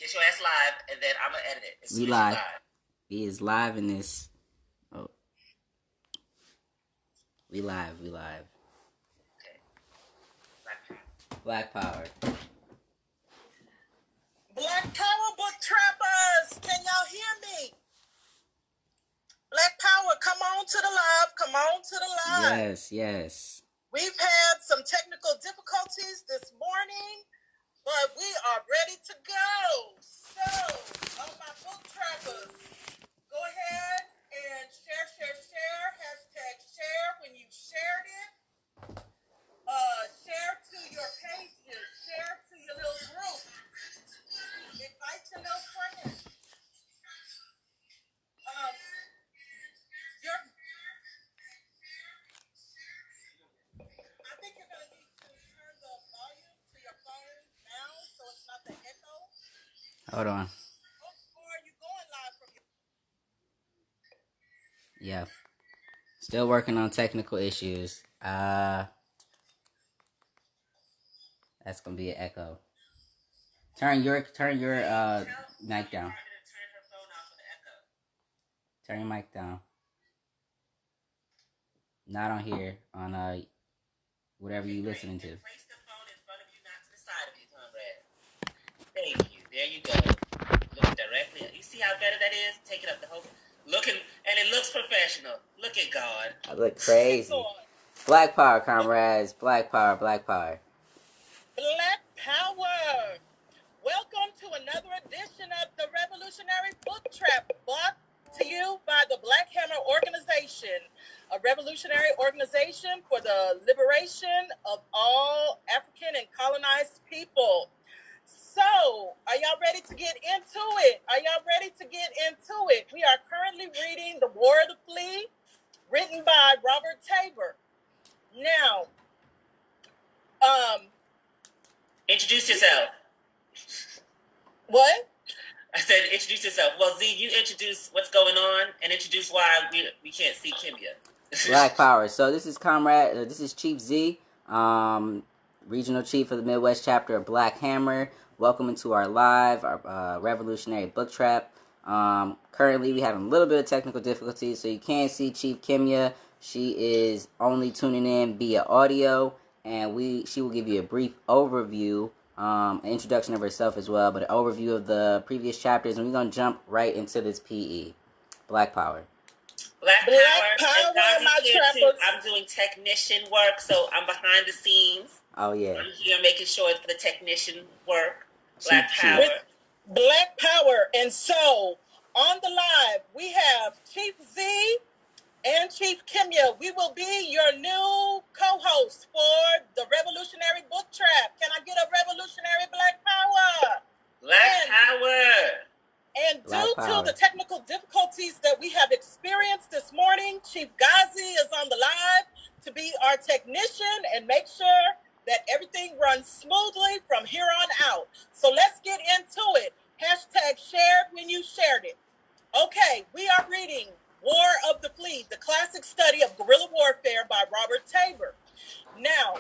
Get your ass live, and then I'm gonna edit it. We live. We is live in this. Oh, we live. Okay. Black Power. Black Power book trappers, can y'all hear me? Black Power, come on to the live. Yes. We've had some technical difficulties this morning, but we are ready to go. So, all my book trappers, go ahead and share. #share when you shared it. Share to your pages, share to your little group. Invite your little friends. I think you're going to need to turn the volume to your phone now so it's not the echo. Hold on. Or are you going live from your... Yeah. Still working on technical issues. That's gonna be an echo. Turn your mic down. Turn your mic down. Not on here. On whatever you're listening to. Place the phone in front of you, not to the side of you, comrade. Thank you. There you go. Look directly. You see how better that is? Take it up the whole. Looking, and it looks professional. Look at God. I look crazy. Black Power, comrades. Black Power. Black Power. Welcome to another edition of the Revolutionary Book Trap, brought to you by the Black Hammer Organization, a revolutionary organization for the liberation of all African and colonized people. So, are y'all ready to get into it? We are currently reading The War of the Flea, written by Robert Tabor. Now, introduce yourself. What? I said introduce yourself. Well, Z, you introduce what's going on and introduce why we can't see Kimya. Black Power. So this is Comrade. This is Chief Z, Regional Chief of the Midwest Chapter of Black Hammer. Welcome into our live, our revolutionary book trap. Currently, we have a little bit of technical difficulties, so you can't see Chief Kimya. She is only tuning in via audio, and she will give you a brief overview, an introduction of herself as well, but an overview of the previous chapters, and we're going to jump right into this PE. Black Power. Black Power, my trappers. I'm doing technician work, so I'm behind the scenes. Oh, yeah. I'm here making sure it's the technician work. Black Power. Black Power. And so, on the live, we have Chief Z and Chief Kimya. We will be your new co-hosts for the Revolutionary Book Trap. Can I get a revolutionary Black Power? Black Power. And due to the technical difficulties that we have experienced this morning, Chief Ghazi is on the live to be our technician and make sure that everything runs smoothly from here on out. So let's get into it. #shared when you shared it. Okay, we are reading War of the Flea, the classic study of guerrilla warfare by Robert Tabor. Now,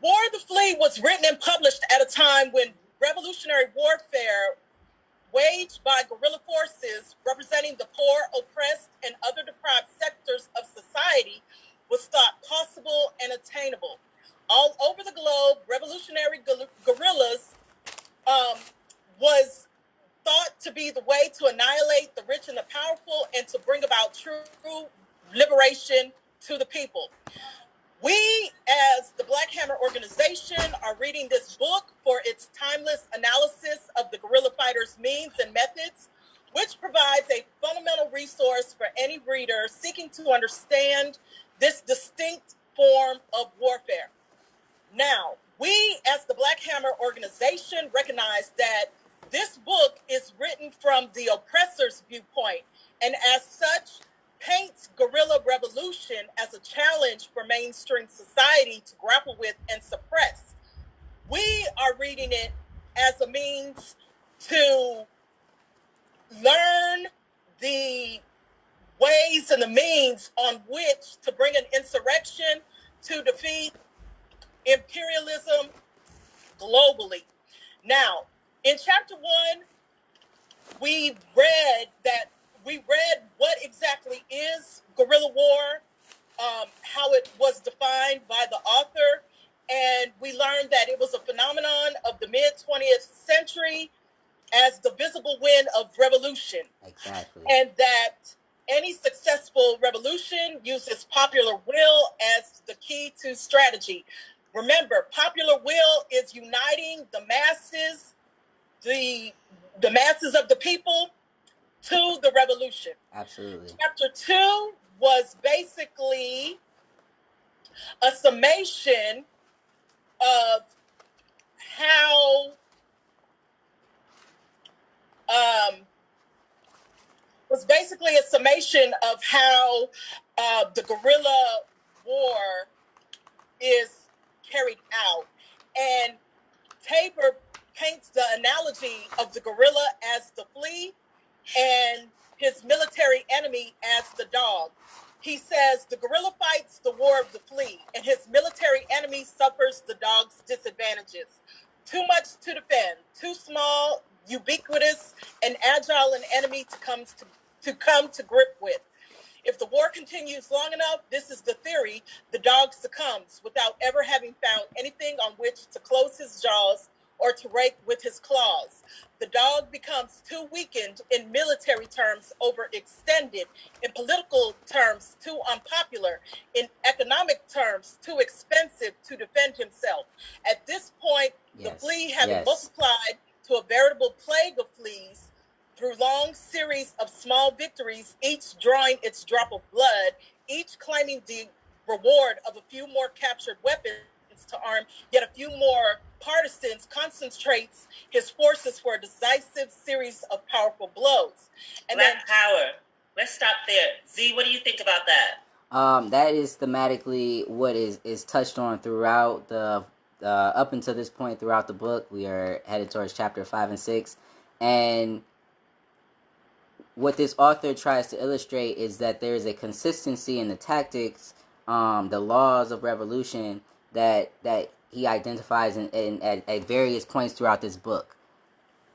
War of the Flea was written and published at a time when revolutionary warfare waged by guerrilla forces representing the poor, oppressed, and other deprived sectors of society was thought possible and attainable. All over the globe, revolutionary guerrillas was thought to be the way to annihilate the rich and the powerful and to bring about true liberation to the people. We, as the Black Hammer Organization, are reading this book for its timeless analysis of the guerrilla fighters' means and methods, which provides a fundamental resource for any reader seeking to understand this distinct form of warfare. Now, we, as the Black Hammer Organization, recognize that this book is written from the oppressor's viewpoint, and as such, paints guerrilla revolution as a challenge for mainstream society to grapple with and suppress. We are reading it as a means to learn the ways and the means on which to bring an insurrection to defeat imperialism globally. Now, in chapter 1, we read what exactly is guerrilla war, how it was defined by the author, and we learned that it was a phenomenon of the mid-20th century as the visible wind of revolution. Exactly. And that any successful revolution uses popular will as the key to strategy. Remember, popular will is uniting the masses, the masses of the people to the revolution. Absolutely. Chapter 2 was basically a summation of how the guerrilla war is carried out. And Tabor paints the analogy of the gorilla as the flea and his military enemy as the dog. He says the gorilla fights the war of the flea, and his military enemy suffers the dog's disadvantages. Too much to defend, too small, ubiquitous, and agile an enemy to come to grip with. If the war continues long enough, this is the theory, the dog succumbs without ever having found anything on which to close his jaws or to rake with his claws. The dog becomes too weakened, in military terms overextended, in political terms too unpopular, in economic terms too expensive to defend himself. At this point, the flea, having multiplied to a veritable plague of fleas, through long series of small victories, each drawing its drop of blood, each claiming the reward of a few more captured weapons to arm yet a few more partisans, concentrates his forces for a decisive series of powerful blows. And Black power. Let's stop there. Z, what do you think about that? That is thematically what is touched on throughout the up until this point throughout the book. We are headed towards chapter 5 and 6, and what this author tries to illustrate is that there is a consistency in the tactics, the laws of revolution that he identifies at various points throughout this book.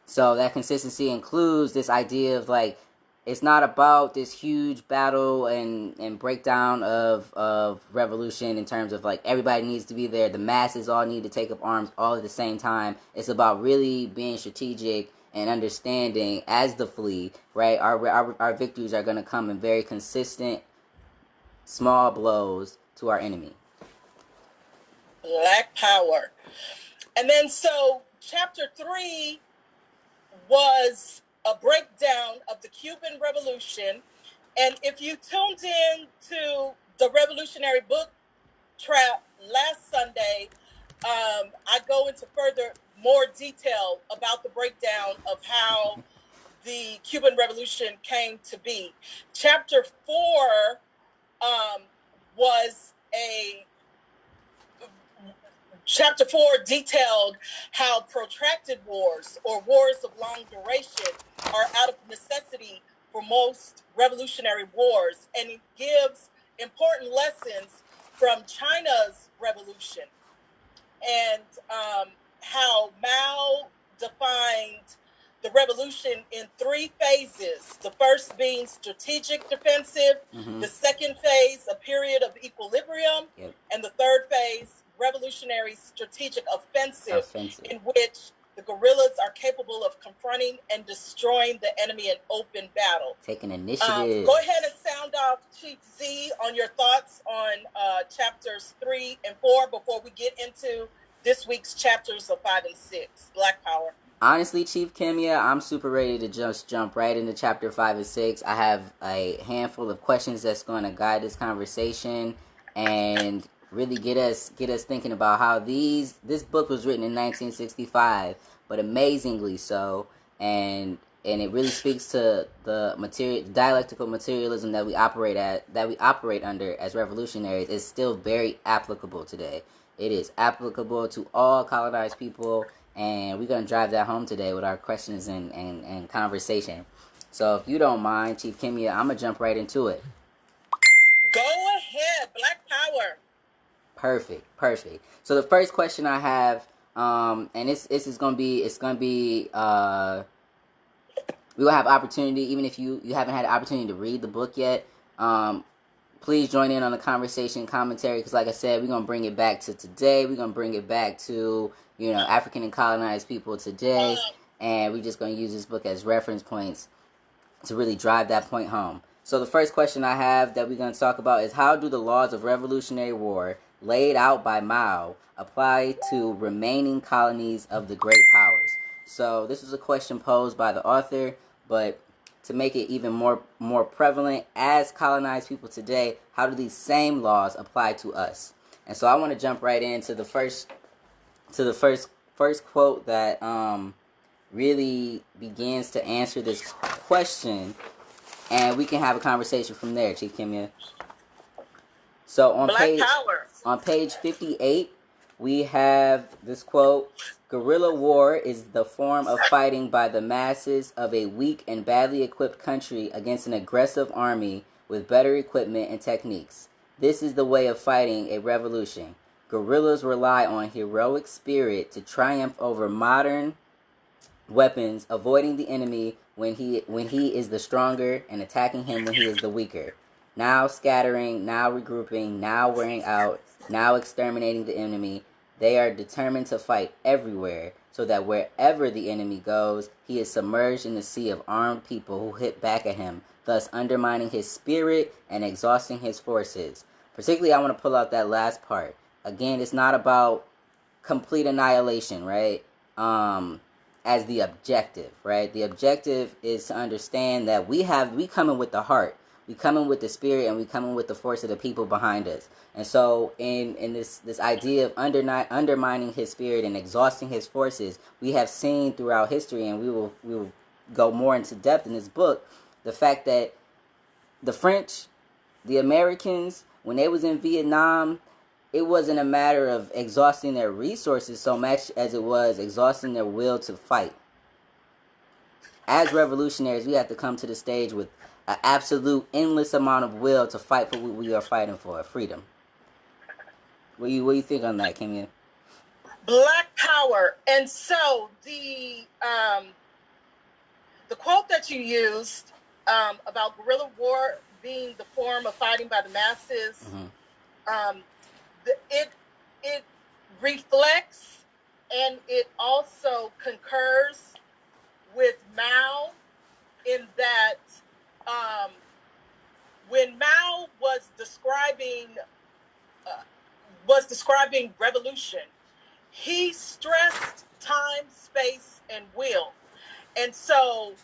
So that consistency includes this idea of like, it's not about this huge battle and breakdown of revolution in terms of like everybody needs to be there, the masses all need to take up arms all at the same time. It's about really being strategic and understanding as the flea, right? Our victories are going to come in very consistent, small blows to our enemy. Black power. And then so chapter 3 was a breakdown of the Cuban Revolution. And if you tuned in to the Revolutionary Book Trap last Sunday, I go into more detail about the breakdown of how the Cuban Revolution came to be. Chapter 4 Chapter 4 detailed how protracted wars or wars of long duration are out of necessity for most revolutionary wars, and it gives important lessons from China's revolution and how Mao defined the revolution in 3 phases. The first being strategic defensive, the second phase, a period of equilibrium, and the third phase, revolutionary strategic offensive, in which the guerrillas are capable of confronting and destroying the enemy in open battle. Taking initiative. Go ahead and sound off, Chief Z, on your thoughts on chapters 3 and 4 before we get into this week's chapters of 5 and 6. Black Power. Honestly, Chief Kimya, I'm super ready to just jump right into chapter 5 and 6. I have a handful of questions that's going to guide this conversation and really get us thinking about how this book was written in 1965, but amazingly so, and it really speaks to the dialectical materialism that we operate under as revolutionaries is still very applicable today. It is applicable to all colonized people, and we're going to drive that home today with our questions and conversation. So if you don't mind, Chief Kimya, I'm going to jump right into it. Go ahead, Black Power. Perfect. So the first question I have And this is gonna be we will have opportunity, even if you haven't had the opportunity to read the book yet. Please join in on the conversation, commentary, because like I said, we're gonna bring it back to today. We're gonna bring it back to African and colonized people today, and we're just gonna use this book as reference points to really drive that point home. So the first question I have that we're going to talk about is, how do the laws of Revolutionary War laid out by Mao apply to remaining colonies of the great powers? So this is a question posed by the author, but to make it even more prevalent, as colonized people today, how do these same laws apply to us? And so I want to jump right into the first quote that really begins to answer this question, and we can have a conversation from there, Chief Kimya. So on page 58, we have this quote: "Guerrilla war is the form of fighting by the masses of a weak and badly equipped country against an aggressive army with better equipment and techniques. This is the way of fighting a revolution. Guerrillas rely on heroic spirit to triumph over modern weapons, avoiding the enemy when he is the stronger and attacking him when he is the weaker. Now scattering, now regrouping, now wearing out, now exterminating the enemy. They are determined to fight everywhere, so that wherever the enemy goes, he is submerged in the sea of armed people who hit back at him, thus undermining his spirit and exhausting his forces." Particularly, I want to pull out that last part. Again, it's not about complete annihilation, right? As the objective, right? The objective is to understand that we come in with the heart, we come in with the spirit, and we come in with the force of the people behind us. And so in this idea of undermining his spirit and exhausting his forces, we have seen throughout history, and we will go more into depth in this book, the fact that the French, the Americans, when they was in Vietnam, it wasn't a matter of exhausting their resources so much as it was exhausting their will to fight. As revolutionaries, we have to come to the stage with an absolute endless amount of will to fight for what we are fighting for, freedom. What do you think on that, Kimya? Black power. And so the quote that you used about guerrilla war being the form of fighting by the masses, it reflects, and it also concurs with Mao in that when Mao was describing revolution, he stressed time, space, and will. And so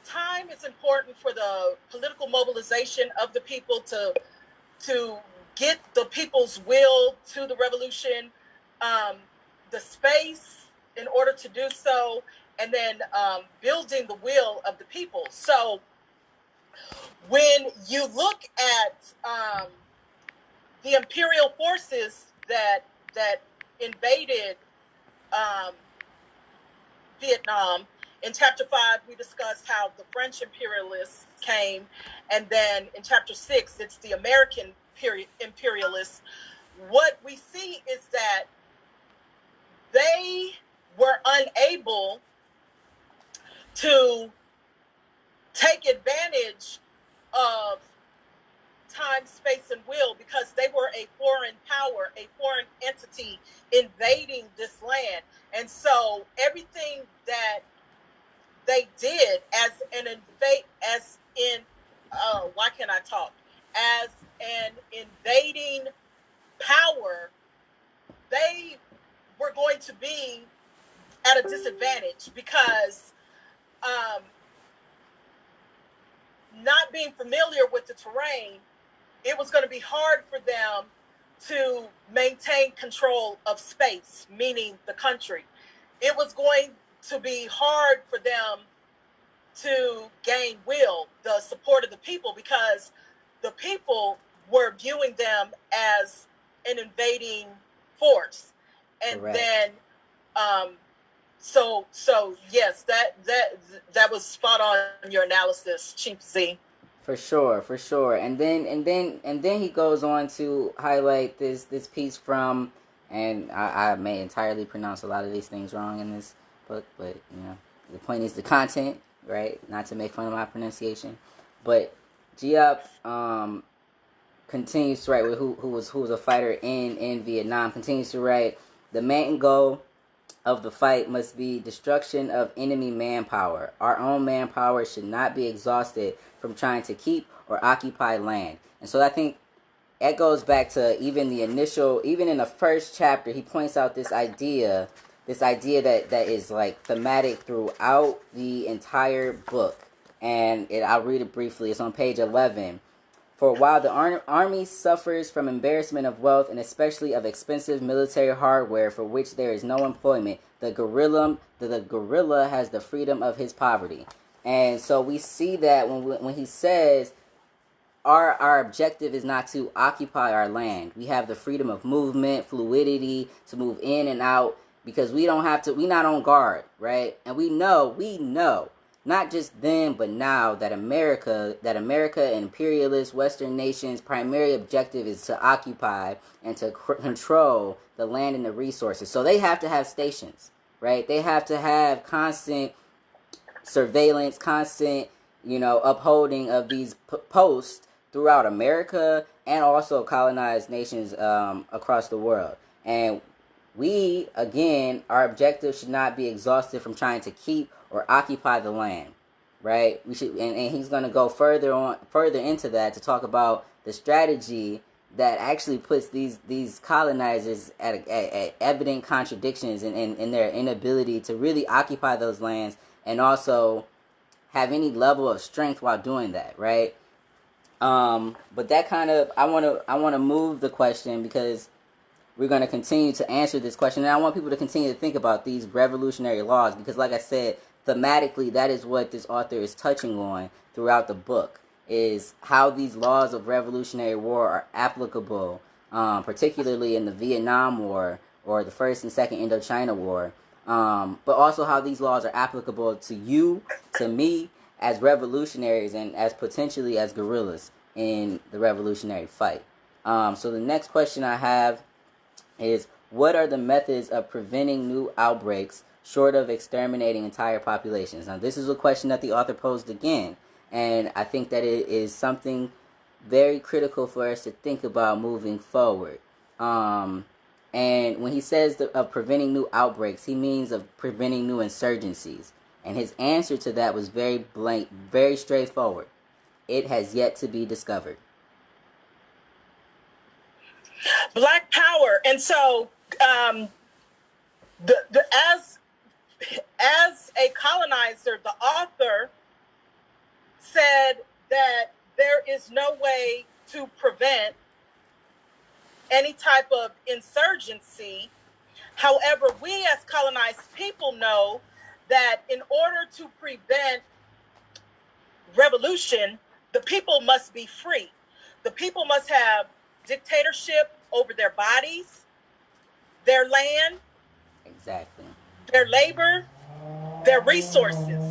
time is important for the political mobilization of the people to get the people's will to the revolution, the space in order to do so, and then building the will of the people. So when you look at the imperial forces that invaded Vietnam, in chapter 5, we discussed how the French imperialists came, and then in chapter 6, it's the American imperialists. What we see is that they were unable to take advantage of time, space, and will because they were a foreign power, a foreign entity invading this land. And so everything that they did as an invading power, they were going to be at a disadvantage because not being familiar with the terrain, it was going to be hard for them to maintain control of space, meaning the country. It was going to be hard for them to gain will, the support of the people, because the people were viewing them as an invading force. And Correct. Then so yes, that was spot on your analysis, Chief Z. For sure. And then he goes on to highlight this piece from And I may entirely pronounce a lot of these things wrong in this book, but the point is the content, right? Not to make fun of my pronunciation. But Giup continues to write, who was a fighter in Vietnam, continues to write, the main goal of the fight must be destruction of enemy manpower. Our own manpower should not be exhausted from trying to keep or occupy land. And so I think that goes back to even in the first chapter, he points out this idea that is like thematic throughout the entire book. And I'll read it briefly. It's on page 11. For while the army suffers from embarrassment of wealth and especially of expensive military hardware for which there is no employment, the guerrilla has the freedom of his poverty. And so we see that when he says our objective is not to occupy our land. We have the freedom of movement, fluidity, to move in and out, because we don't have to, we're not on guard, right? And we know, not just then, but now, that America and imperialist Western nations' primary objective is to occupy and to control the land and the resources. So they have to have stations, right? They have to have constant surveillance, constant, upholding of these posts throughout America and also colonized nations across the world. And we, again, our objective should not be exhausted from trying to keep or occupy the land, right? We should, and he's going to go further into that to talk about the strategy that actually puts these colonizers at evident contradictions in their inability to really occupy those lands and also have any level of strength while doing that, right? But that kind of, I want to move the question, because we're going to continue to answer this question, and I want people to continue to think about these revolutionary laws, because like I said, thematically, that is what this author is touching on throughout the book, is how these laws of revolutionary war are applicable, particularly in the Vietnam War or the First and Second Indochina War, but also how these laws are applicable to you, to me, as revolutionaries and as potentially as guerrillas in the revolutionary fight. So the next question I have is, what are the methods of preventing new outbreaks short of exterminating entire populations? Now, this is a question that the author posed again, and I think that it is something very critical for us to think about moving forward. And when he says of preventing new outbreaks, he means of preventing new insurgencies. And his answer to that was very blank, very straightforward. It has yet to be discovered. Black power. And so as a colonizer, the author said that there is no way to prevent any type of insurgency. However, we as colonized people know that in order to prevent revolution, the people must be free. The people must have dictatorship over their bodies, their land, Exactly, their labor, their resources.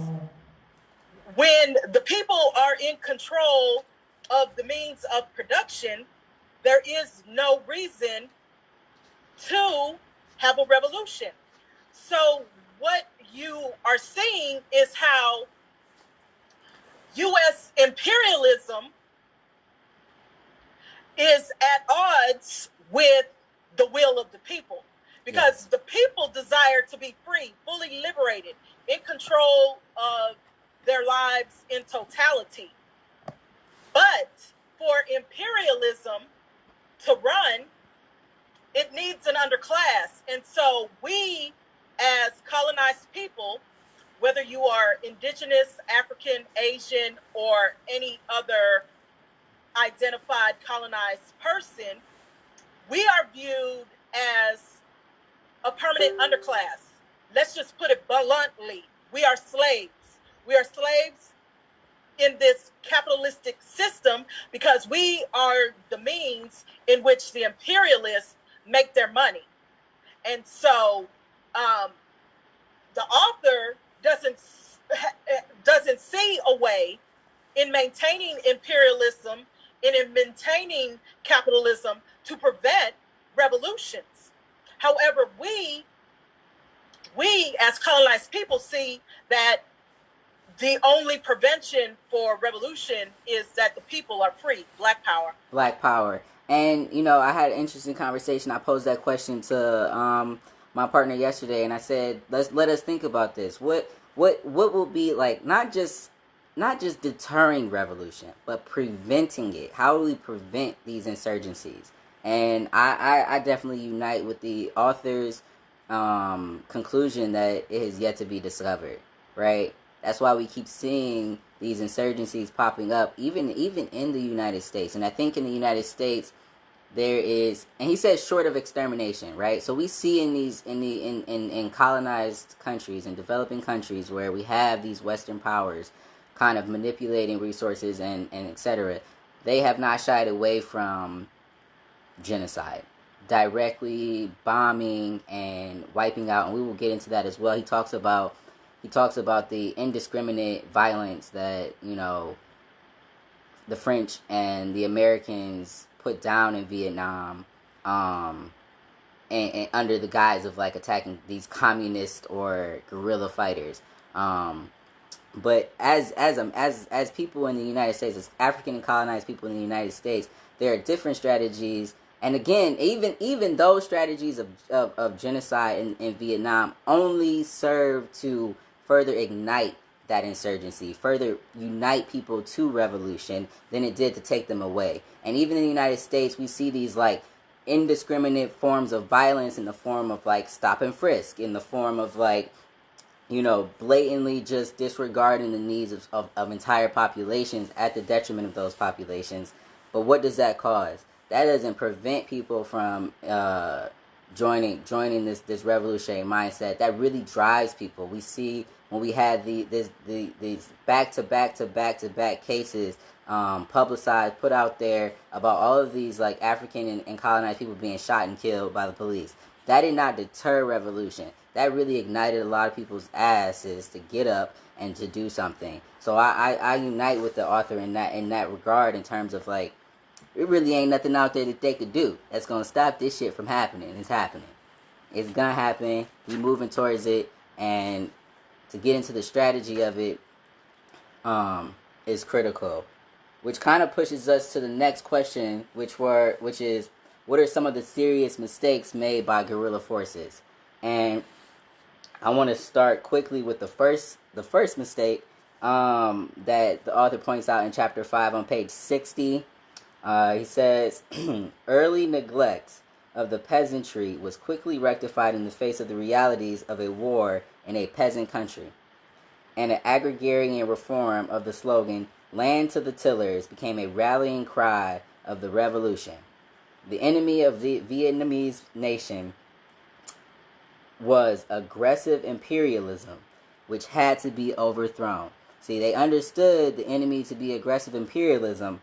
When the people are in control of the means of production, there is no reason to have a revolution. So what you are seeing is how U.S. imperialism is at odds with the will of the people, because the people desire to be free, fully liberated, in control of their lives in totality. But for imperialism to run, it needs an underclass. And so we, as colonized people, whether you are indigenous, African, Asian, or any other identified colonized person, we are viewed as a permanent underclass. Let's just put it bluntly. We are slaves. We are slaves in this capitalistic system because we are the means in which the imperialists make their money. And so the author doesn't see a way in maintaining imperialism and in maintaining capitalism to prevent revolutions. However, we as colonized people see that the only prevention for revolution is that the people are free. Black power. Black power. And you know, I had an interesting conversation. I posed that question to my partner yesterday, and I said, let us think about this. What will be like not just deterring revolution, but preventing it? How do we prevent these insurgencies? And I definitely unite with the author's conclusion that it has yet to be discovered. Right. That's why we keep seeing these insurgencies popping up, even in the United States. And I think in the United States there is, and he says short of extermination, right? So we see in colonized countries and developing countries where we have these Western powers kind of manipulating resources and etc. They have not shied away from genocide, directly bombing and wiping out, and we will get into that as well. He talks about the indiscriminate violence that, you know, the French and the Americans put down in Vietnam, and under the guise of like attacking these communist or guerrilla fighters. But as people in the United States, as African and colonized people in the United States, there are different strategies. And again, even those strategies of genocide in Vietnam only serve to further ignite that insurgency, further unite people to revolution than it did to take them away. And even in the United States, we see these like indiscriminate forms of violence in the form of like stop and frisk, in the form of like, you know, blatantly just disregarding the needs of entire populations at the detriment of those populations. But what does that cause? That doesn't prevent people from joining this revolutionary mindset. That really drives people. We see when we had these back to back cases publicized, put out there about all of these like African and colonized people being shot and killed by the police. That did not deter revolution. That really ignited a lot of people's asses to get up and to do something. So I unite with the author in that regard, in terms of like, it really ain't nothing out there that they could do that's gonna stop this shit from happening. It's happening. It's gonna happen. We moving towards it, and to get into the strategy of it is critical. Which kind of pushes us to the next question, which is, what are some of the serious mistakes made by guerrilla forces? And I want to start quickly with the first mistake that the author points out in chapter 5 on page 60. He says, early neglect of the peasantry was quickly rectified in the face of the realities of a war in a peasant country. And an agrarian reform of the slogan, land to the tillers, became a rallying cry of the revolution. The enemy of the Vietnamese nation was aggressive imperialism, which had to be overthrown. See, they understood the enemy to be aggressive imperialism,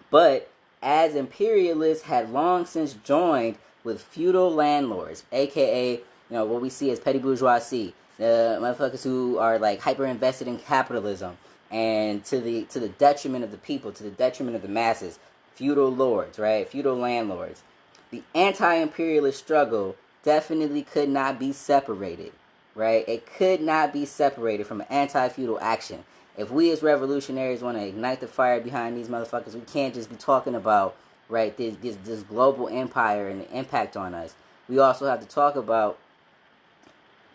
but as imperialists had long since joined with feudal landlords, aka, you know, what we see as petty bourgeoisie, the motherfuckers who are like hyper invested in capitalism, and to the detriment of the people, to the detriment of the masses, feudal lords, right? Feudal landlords. The anti-imperialist struggle definitely could not be separated, right? It could not be separated from an anti-feudal action. If we as revolutionaries want to ignite the fire behind these motherfuckers, we can't just be talking about, right, this global empire and the impact on us. We also have to talk about,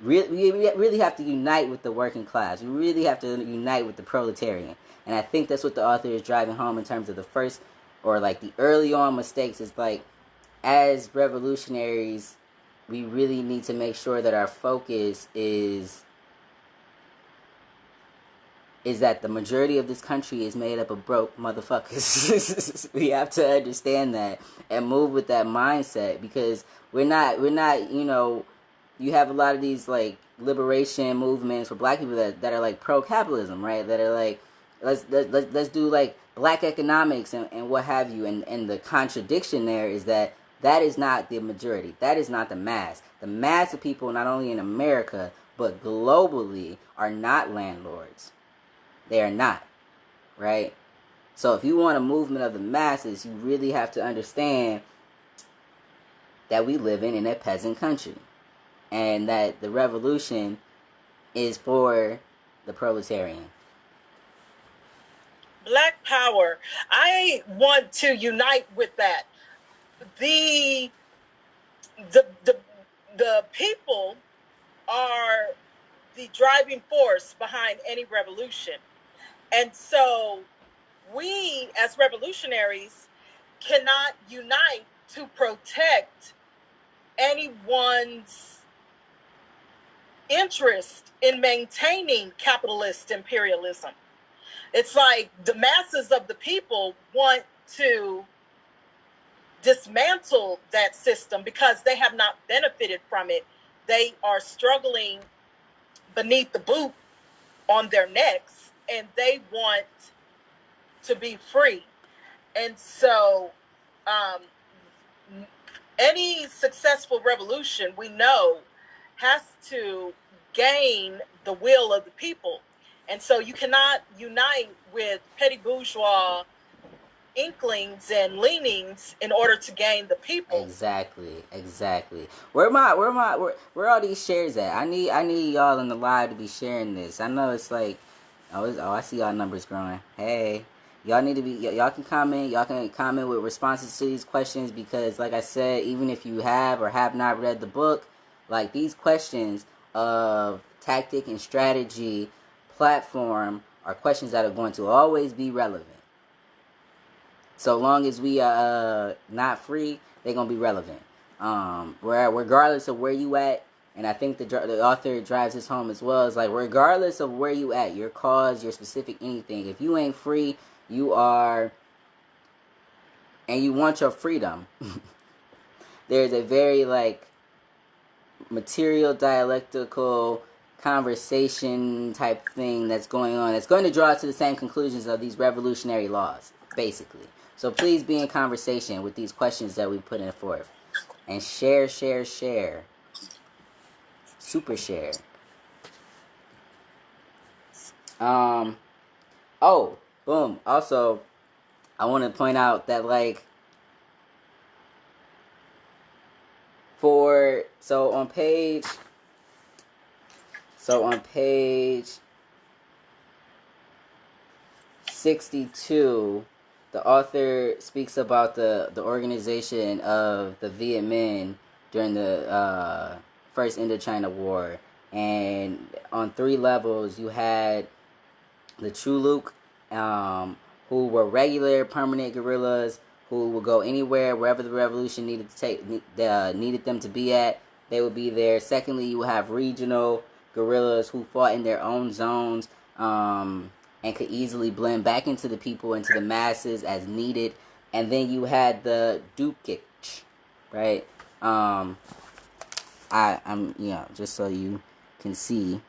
we really have to unite with the working class. We really have to unite with the proletarian. And I think that's what the author is driving home in terms of the first, or like the early on mistakes, is like, as revolutionaries, we really need to make sure that our focus is that the majority of this country is made up of broke motherfuckers. We have to understand that and move with that mindset, because we're not, you know, you have a lot of these like liberation movements for black people that are like pro-capitalism, right? That are like, let's do like black economics and what have you. And the contradiction there is that is not the majority. That is not the mass. The mass of people, not only in America, but globally, are not landlords. They are not, right? So if you want a movement of the masses, you really have to understand that we live in a peasant country, and that the revolution is for the proletarian. Black power. I want to unite with that. The people are the driving force behind any revolution. And so we as revolutionaries cannot unite to protect anyone's interest in maintaining capitalist imperialism. It's like the masses of the people want to dismantle that system because they have not benefited from it. They are struggling beneath the boot on their necks, and they want to be free. And so any successful revolution, we know, has to gain the will of the people. And so you cannot unite with petty bourgeois inklings and leanings in order to gain the people. Exactly. Where all these shares at? I need y'all in the live to be sharing this. I know it's like, I see y'all numbers growing. Hey, y'all need to be, y'all can comment. Y'all can comment with responses to these questions, because like I said, even if you have or have not read the book, like, these questions of tactic and strategy, platform, are questions that are going to always be relevant. So long as we are not free, they're going to be relevant. Regardless of where you at, and I think the author drives this home as well, is like, regardless of where you at, your cause, your specific anything, if you ain't free, you are, and you want your freedom, there's a very, like, material, dialectical, conversation type thing that's going on. It's going to draw us to the same conclusions of these revolutionary laws, basically. So please be in conversation with these questions that we put in forth. And share. Super share. Oh, boom. Also, I want to point out that, like, on page 62, the author speaks about the organization of the Viet Minh during the First Indochina War. And on 3 levels, you had the Chuluk, who were regular permanent guerrillas who would go anywhere, wherever the revolution needed them to be at, they would be there. Secondly, you have regional guerrillas who fought in their own zones, and could easily blend back into the people, into the masses as needed. And then you had the Dukich, right? I'm just so you can see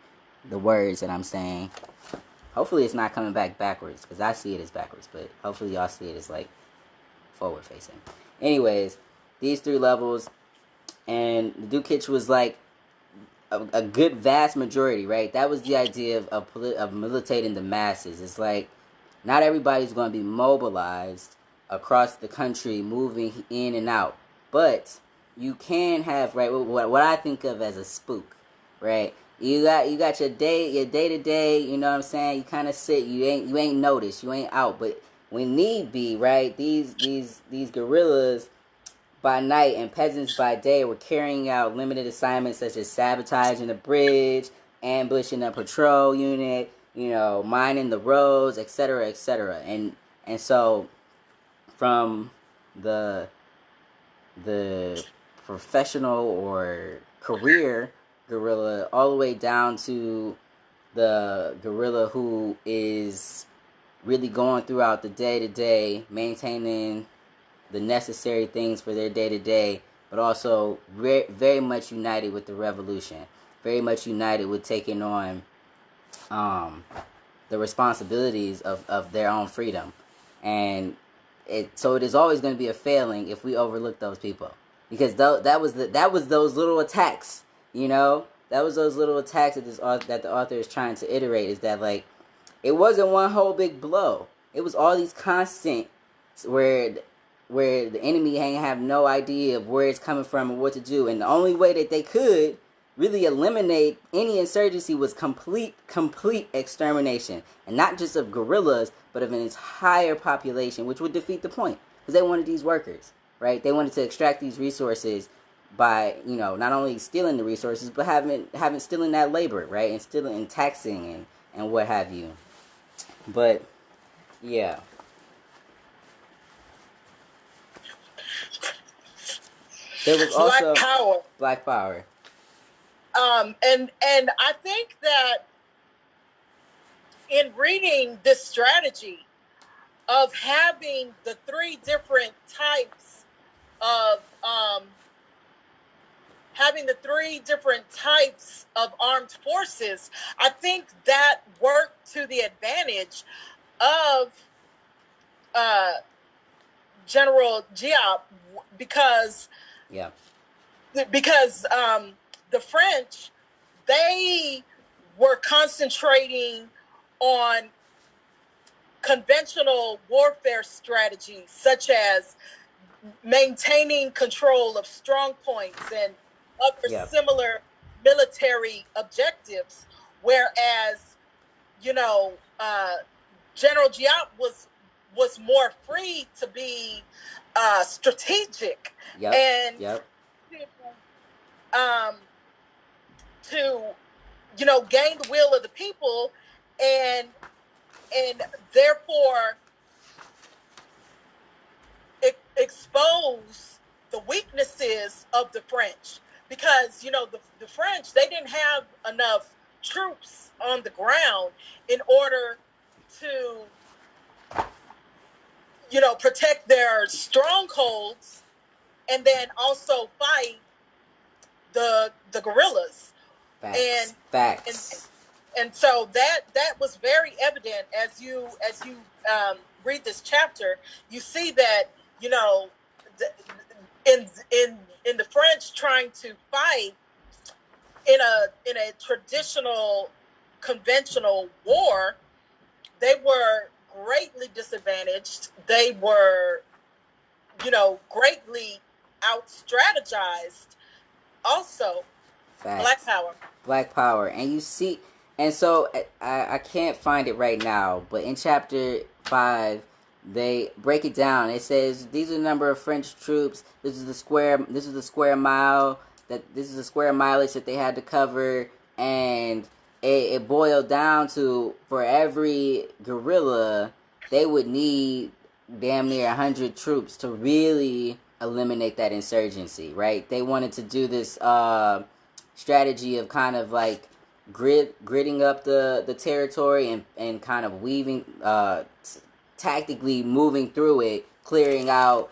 the words that I'm saying. Hopefully it's not coming back backwards, because I see it as backwards, but hopefully y'all see it as, like, forward facing. Anyways, these 3 levels, and the Dukich was like a good vast majority, right? That was the idea of militating the masses. It's like, not everybody's going to be mobilized across the country, moving in and out, but you can have, right, what I think of as a spook, right? You got your day to day, you know what I'm saying? You kind of sit, you ain't noticed, you ain't out, but when need be, right? These guerrillas by night and peasants by day were carrying out limited assignments such as sabotaging a bridge, ambushing a patrol unit, mining the roads, etc., etc. And so from the professional or career guerrilla all the way down to the guerrilla who is really going throughout the day-to-day, maintaining the necessary things for their day-to-day, but also very much united with the revolution, very much united with taking on the responsibilities of their own freedom. And so it is always going to be a failing if we overlook those people, because that was those little attacks, that was those little attacks that the author is trying to iterate, is that, like, it wasn't one whole big blow. It was all these constant where where the enemy ain't have no idea of where it's coming from and what to do. And the only way that they could really eliminate any insurgency was complete extermination. And not just of guerrillas, but of an entire population, which would defeat the point. Because they wanted these workers, right? They wanted to extract these resources by, not only stealing the resources, but having stealing that labor, right? And stealing and taxing and what have you. But, yeah. There was also Black Power. And I think that in reading this strategy of having the three different types of armed forces, I think that worked to the advantage of General Giap because the French, they were concentrating on conventional warfare strategies such as maintaining control of strong points and other similar military objectives, whereas General Giap was more free to be strategic and to gain the will of the people and therefore expose the weaknesses of the French, because the French, they didn't have enough troops on the ground in order to protect their strongholds and then also fight the guerrillas. Facts. And so that was very evident as you read this chapter. You see that in the French trying to fight in a traditional conventional war, they were greatly disadvantaged. They were greatly out strategized. Also, Facts. Black Power. And you see, and so I can't find it right now, but in chapter 5 they break it down. It says these are the number of French troops, this is the square mileage that they had to cover, and it boiled down to, for every guerrilla they would need damn near 100 troops to really eliminate that insurgency, right? They wanted to do this strategy of kind of like gridding up the territory and kind of weaving, tactically moving through it, clearing out,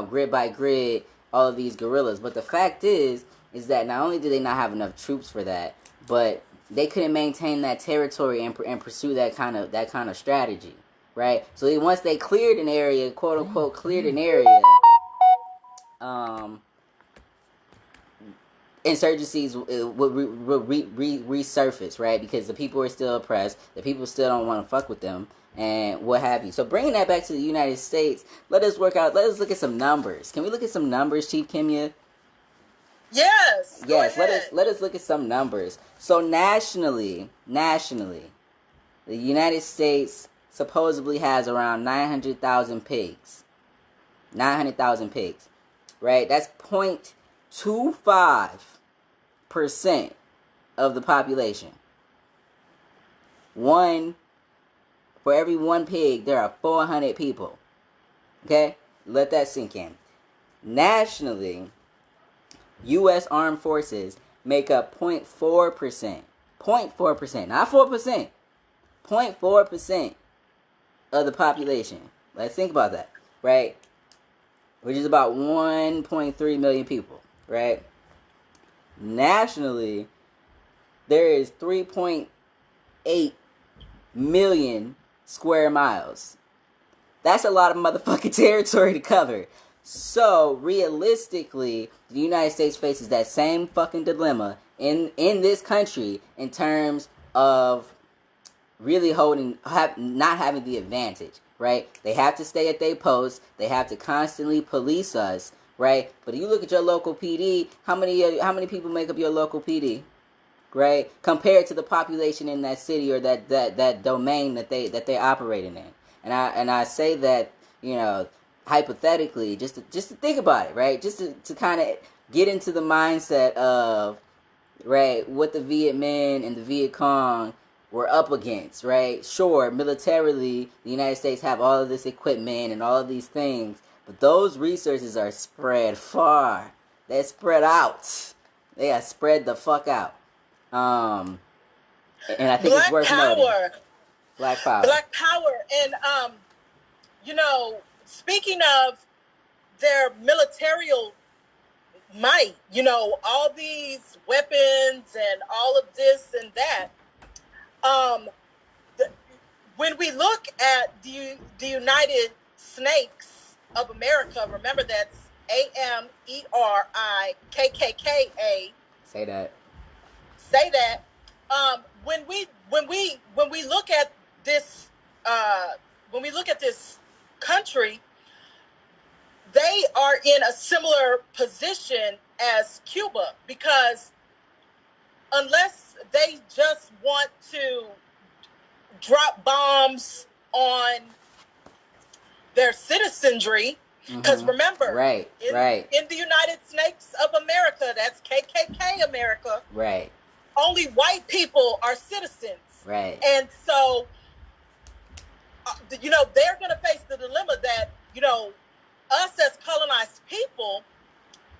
grid by grid, all of these guerrillas. But the fact is that not only did they not have enough troops for that, but they couldn't maintain that territory and pursue that kind of strategy, right? So once they cleared an area, quote unquote, insurgencies would resurface, right? Because the people are still oppressed, the people still don't want to fuck with them, and what have you. So bringing that back to the United States, let us look at some numbers. Can we look at some numbers, Chief Kimya? Yes. Let us look at some numbers. So nationally, the United States supposedly has around 900,000 pigs. 900,000 pigs, right? That's 0.25% of the population. For every one pig, there are 400 people. Okay? Let that sink in. Nationally, U.S. Armed Forces make up 0.4%. 0.4%, not 4%. 0.4% of the population. Let's think about that, right? Which is about 1.3 million people, right? Nationally, there is 3.8 million square miles. That's a lot of motherfucking territory to cover. So, realistically, the United States faces that same fucking dilemma in this country in terms of really not having the advantage, right? They have to stay at their posts. They have to constantly police us, right? But you look at your local PD. How many people make up your local PD, right? Compared to the population in that city or that domain that they're operating in. And I say that, you know, hypothetically, just to think about it, right? Just to kind of get into the mindset of, right, what the Viet Minh and the Viet Cong were up against, right? Sure, militarily, the United States have all of this equipment and all of these things, but those resources are spread far. They're spread out. They are spread the fuck out. And I think it's worth noting. Black Power. Black Power. And, you know, speaking of their military might, you know, all these weapons and all of this and that, when we look at the United Snakes of America, remember that's AMERIKKKA. Say that. When we look at this, country, they are in a similar position as Cuba, because unless they just want to drop bombs on their citizenry, because remember, in the United Snakes of America, that's KKK America, right? Only white people are citizens, right? And so, you know, they're going to face the dilemma that, you know, us as colonized people,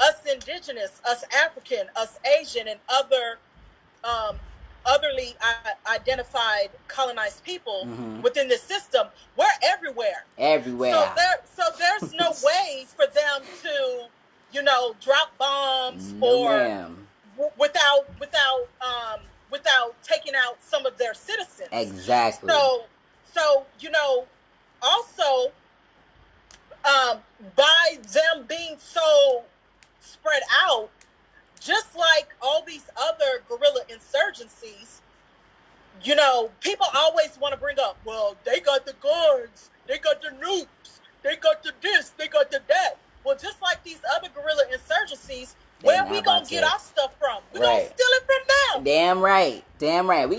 us indigenous, us African, us Asian, and otherly identified colonized people within this system, we're everywhere. So there's no way for them to, you know, drop bombs without taking out some of their citizens. Exactly. So you know, also by them being so spread out, just like all these other guerrilla insurgencies, you know, people always want to bring up, well, they got the guns, they got the nukes, they got the this, they got the that. Well, just like these other guerrilla insurgencies, where we gonna get our stuff from? We gonna steal it from them. Damn right. We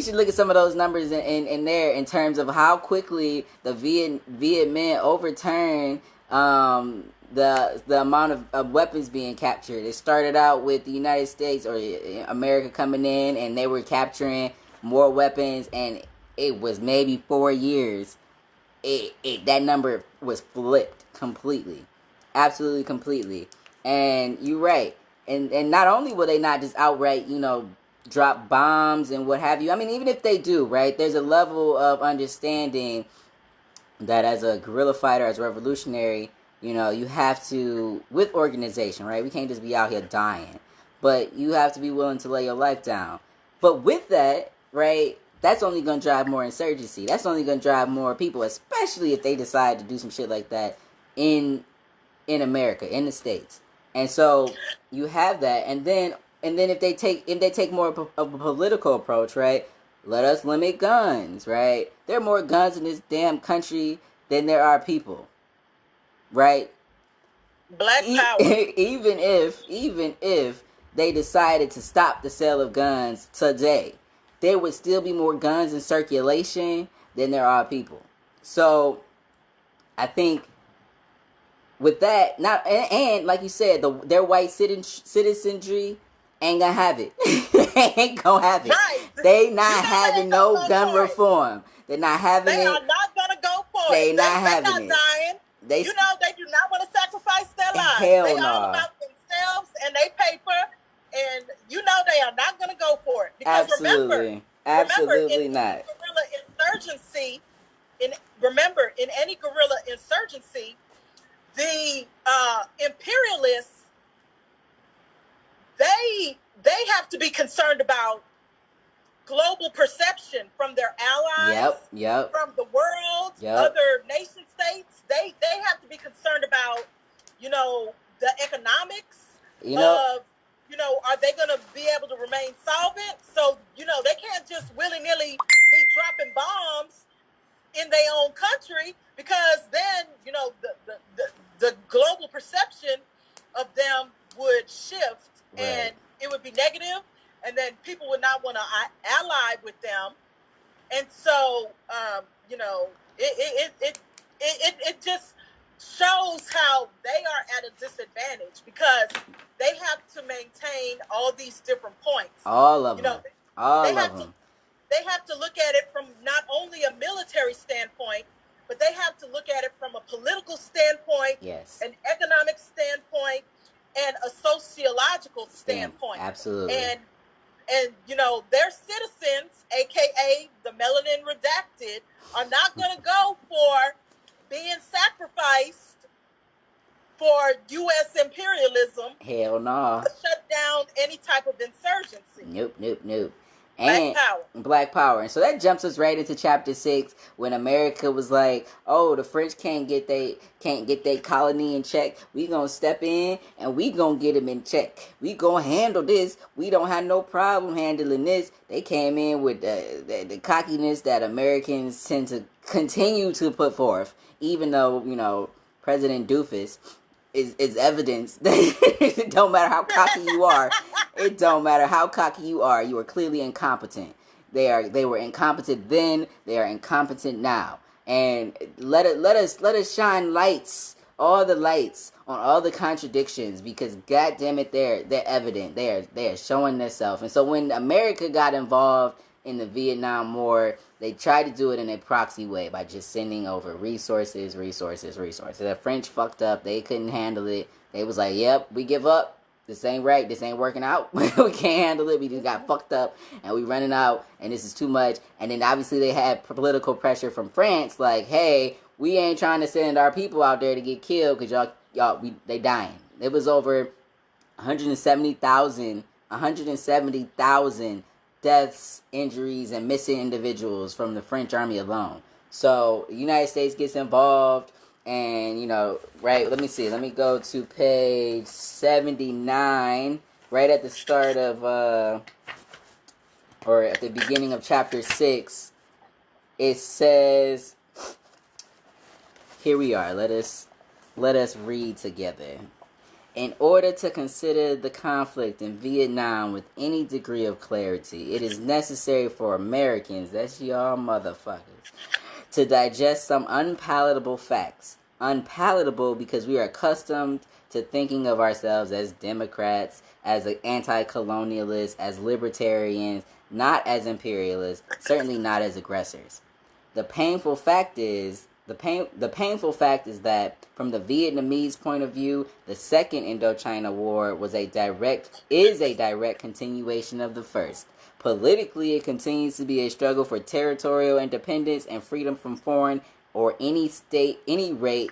should look at some of those numbers in there in terms of how quickly the Viet Minh overturned the amount of weapons being captured. It started out with the United States or America coming in, and they were capturing more weapons, and it was maybe 4 years. That number was flipped completely, absolutely completely. And you're right. And not only will they not just outright, you know, drop bombs and what have you. I mean, even if they do, right, there's a level of understanding that as a guerrilla fighter, as a revolutionary, you know, you have to, with organization, right? We can't just be out here dying. But you have to be willing to lay your life down. But with that, right, that's only going to drive more insurgency. That's only going to drive more people, especially if they decide to do some shit like that in America, in the States. And so you have that. And then if they take more of a political approach, right? Let us limit guns, right? There are more guns in this damn country than there are people. Right? Black power. Even if they decided to stop the sale of guns today, there would still be more guns in circulation than there are people. So I think with that, and like you said, their white citizenry ain't gonna have it. They ain't gonna have it. Right. They not having no gun reform. They're not having it. They are not gonna go for it. They not having it. Dying. They do not want to sacrifice their lives. Hell they no. all about themselves and they paper, and you know they are not going to go for it. Because remember, in not. Guerrilla insurgency, in any guerrilla insurgency, the imperialists, they have to be concerned about global perception from their allies, from the world, other nation states. They have to be concerned about, you know, the economics of, you know, are they going to be able to remain solvent? So, you know, they can't just willy-nilly be dropping bombs in their own country, because then, you know, the global perception of them would shift, Right. and it would be negative, and then people would not want to ally with them. And so, you know, it just shows how they are at a disadvantage, because they have to maintain all these different points. All of You them. know, All they of have them. they have to look at it from not only a military standpoint, but they have to look at it from a political standpoint, Yes. an economic standpoint, and a sociological standpoint. Absolutely. And you know, their citizens, aka the melanin redacted, are not going to go for being sacrificed for U.S. imperialism. Hell no. To shut down any type of insurgency. Nope. Black power. Black power. And so that jumps us right into chapter 6, when America was like, oh, the French can't get they colony in check. We gonna step in and we gonna get them in check. We gonna handle this. We don't have no problem handling this. They came in with the cockiness that Americans tend to continue to put forth, even though, you know, President Doofus is evidence that it don't matter how cocky you are. It don't matter how cocky you are. You are clearly incompetent. They were incompetent then. They are incompetent now. And let us shine lights, all the lights on all the contradictions, because God damn it, they're evident. They are showing themselves. And so when America got involved in the Vietnam War, they tried to do it in a proxy way by just sending over resources. The French fucked up. They couldn't handle it. They was like, yep, we give up. This ain't right. This ain't working out. We can't handle it. We just got fucked up, and we running out, and this is too much. And then obviously they had political pressure from France, like, hey, we ain't trying to send our people out there to get killed, because they dying. It was over 170,000 deaths, injuries, and missing individuals from the French army alone. So the United States gets involved, and, you know, right, let me see. Let me go to page 79, right at the start of, or at the beginning of chapter 6. It says, here we are. Let us read together. In order to consider the conflict in Vietnam with any degree of clarity, it is necessary for Americans, that's y'all motherfuckers, to digest some unpalatable facts. Unpalatable because we are accustomed to thinking of ourselves as Democrats, as anti-colonialists, as libertarians, not as imperialists, certainly not as aggressors. The painful fact is that from the Vietnamese point of view, the Second Indochina War is a direct continuation of the first. Politically, it continues to be a struggle for territorial independence and freedom from foreign or at any rate,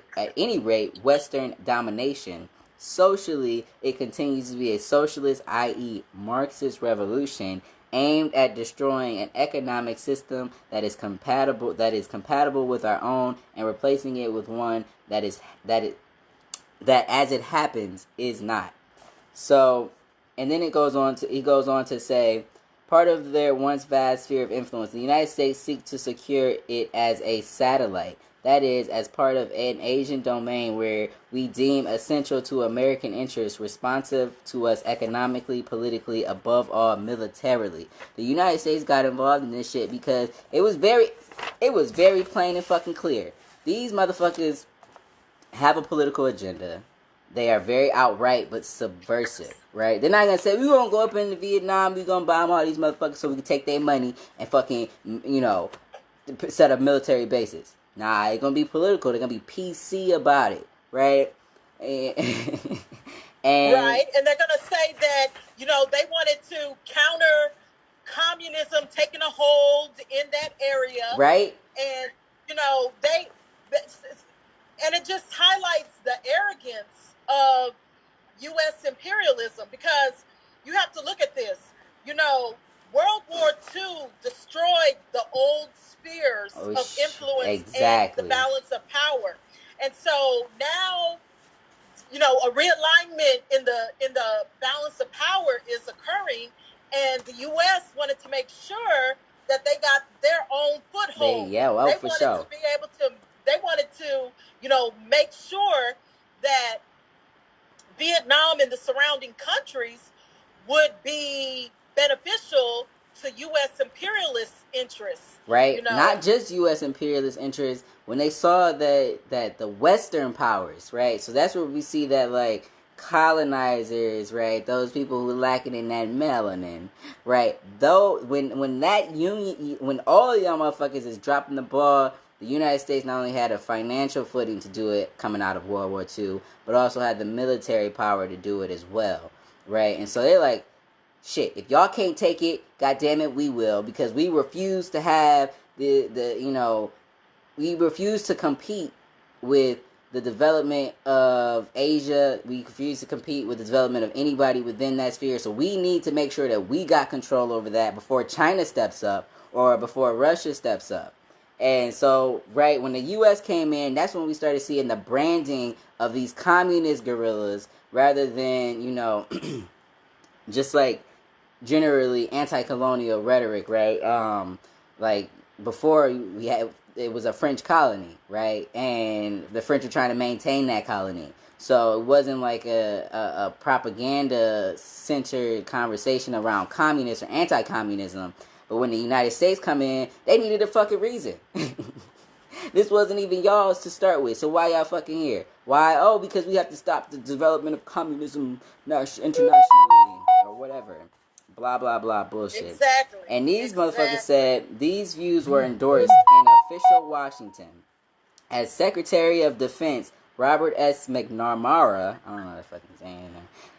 Western domination. Socially, it continues to be a socialist, i.e., Marxist revolution aimed at destroying an economic system that is compatible with our own, and replacing it with one that as it happens is not. So, and then he goes on to say, part of their once vast sphere of influence, the United States seeks to secure it as a satellite. That is, as part of an Asian domain where we deem essential to American interests, responsive to us economically, politically, above all, militarily. The United States got involved in this shit because it was very plain and fucking clear. These motherfuckers have a political agenda. They are very outright but subversive, right? They're not gonna say, we're gonna go up into Vietnam, we're gonna bomb all these motherfuckers so we can take their money and fucking, you know, set up military bases. Nah, it's gonna be political. They're gonna be PC about it, right? And right, and they're gonna say that, you know, they wanted to counter communism taking a hold in that area, right? And, you know, and it just highlights the arrogance of U.S. imperialism, because you have to look at this. You know, World War II destroyed the old spheres of influence and the balance of power. And so now, you know, a realignment in the balance of power is occurring, and the U.S. wanted to make sure that they got their own foothold. They wanted to be make sure that Vietnam and the surrounding countries would be beneficial to U.S. imperialist interests. Right? Not just U.S. imperialist interests. When they saw that the Western powers, right? So that's where we see that, like, colonizers, right? Those people who lacking in that melanin, right? Though when that union, when all of y'all motherfuckers is dropping the ball, the United States not only had a financial footing to do it coming out of World War II, but also had the military power to do it as well, right? And so they're like, shit, if y'all can't take it, god damn it, we will, because we refuse to have we refuse to compete with the development of Asia. We refuse to compete with the development of anybody within that sphere. So we need to make sure that we got control over that before China steps up or before Russia steps up. And so, right, when the U.S. came in, that's when we started seeing the branding of these communist guerrillas rather than, just like generally anti-colonial rhetoric, right? Like before it was a French colony, right? And the French were trying to maintain that colony. So it wasn't like a propaganda-centered conversation around communism or anti-communism. But when the United States come in, they needed a fucking reason. This wasn't even y'all's to start with, so why y'all fucking here? Why? Oh, because we have to stop the development of communism internationally, or whatever. Blah, blah, blah, bullshit. Exactly. And these motherfuckers said these views were endorsed in official Washington. As Secretary of Defense Robert S. McNamara, I don't know that fucking name,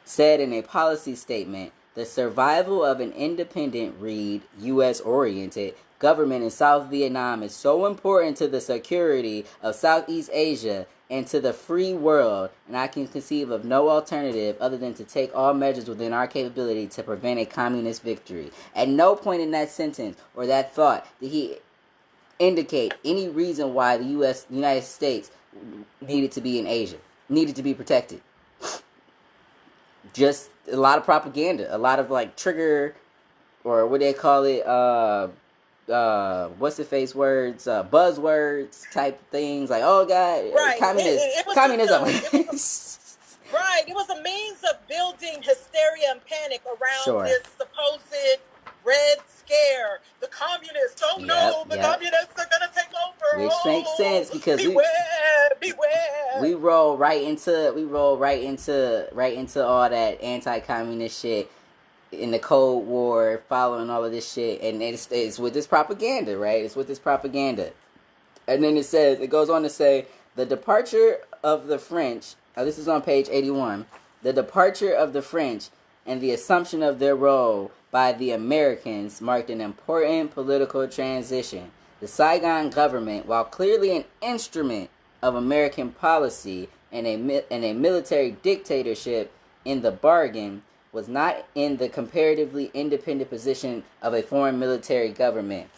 said in a policy statement, the survival of an independent, U.S.-oriented government in South Vietnam is so important to the security of Southeast Asia and to the free world, and I can conceive of no alternative other than to take all measures within our capability to prevent a communist victory. At no point in that sentence or that thought did he indicate any reason why the United States needed to be in Asia, needed to be protected. Just a lot of propaganda, a lot of like trigger, or what they call it, what's the face words, buzzwords type things, like, oh god, right. communism. Right, it was a means of building hysteria and panic around this supposed Red Scare. The communists, the communists are gonna take over. Which makes sense because beware. We roll right into all that anti-communist shit in the Cold War, following all of this shit, and it's with this propaganda, right? It's with this propaganda. And then it goes on to say, the departure of the French, this is on page 81, the departure of the French and the assumption of their role by the Americans marked an important political transition. The Saigon government, while clearly an instrument of American policy and a military dictatorship in the bargain, was not in the comparatively independent position of a foreign military government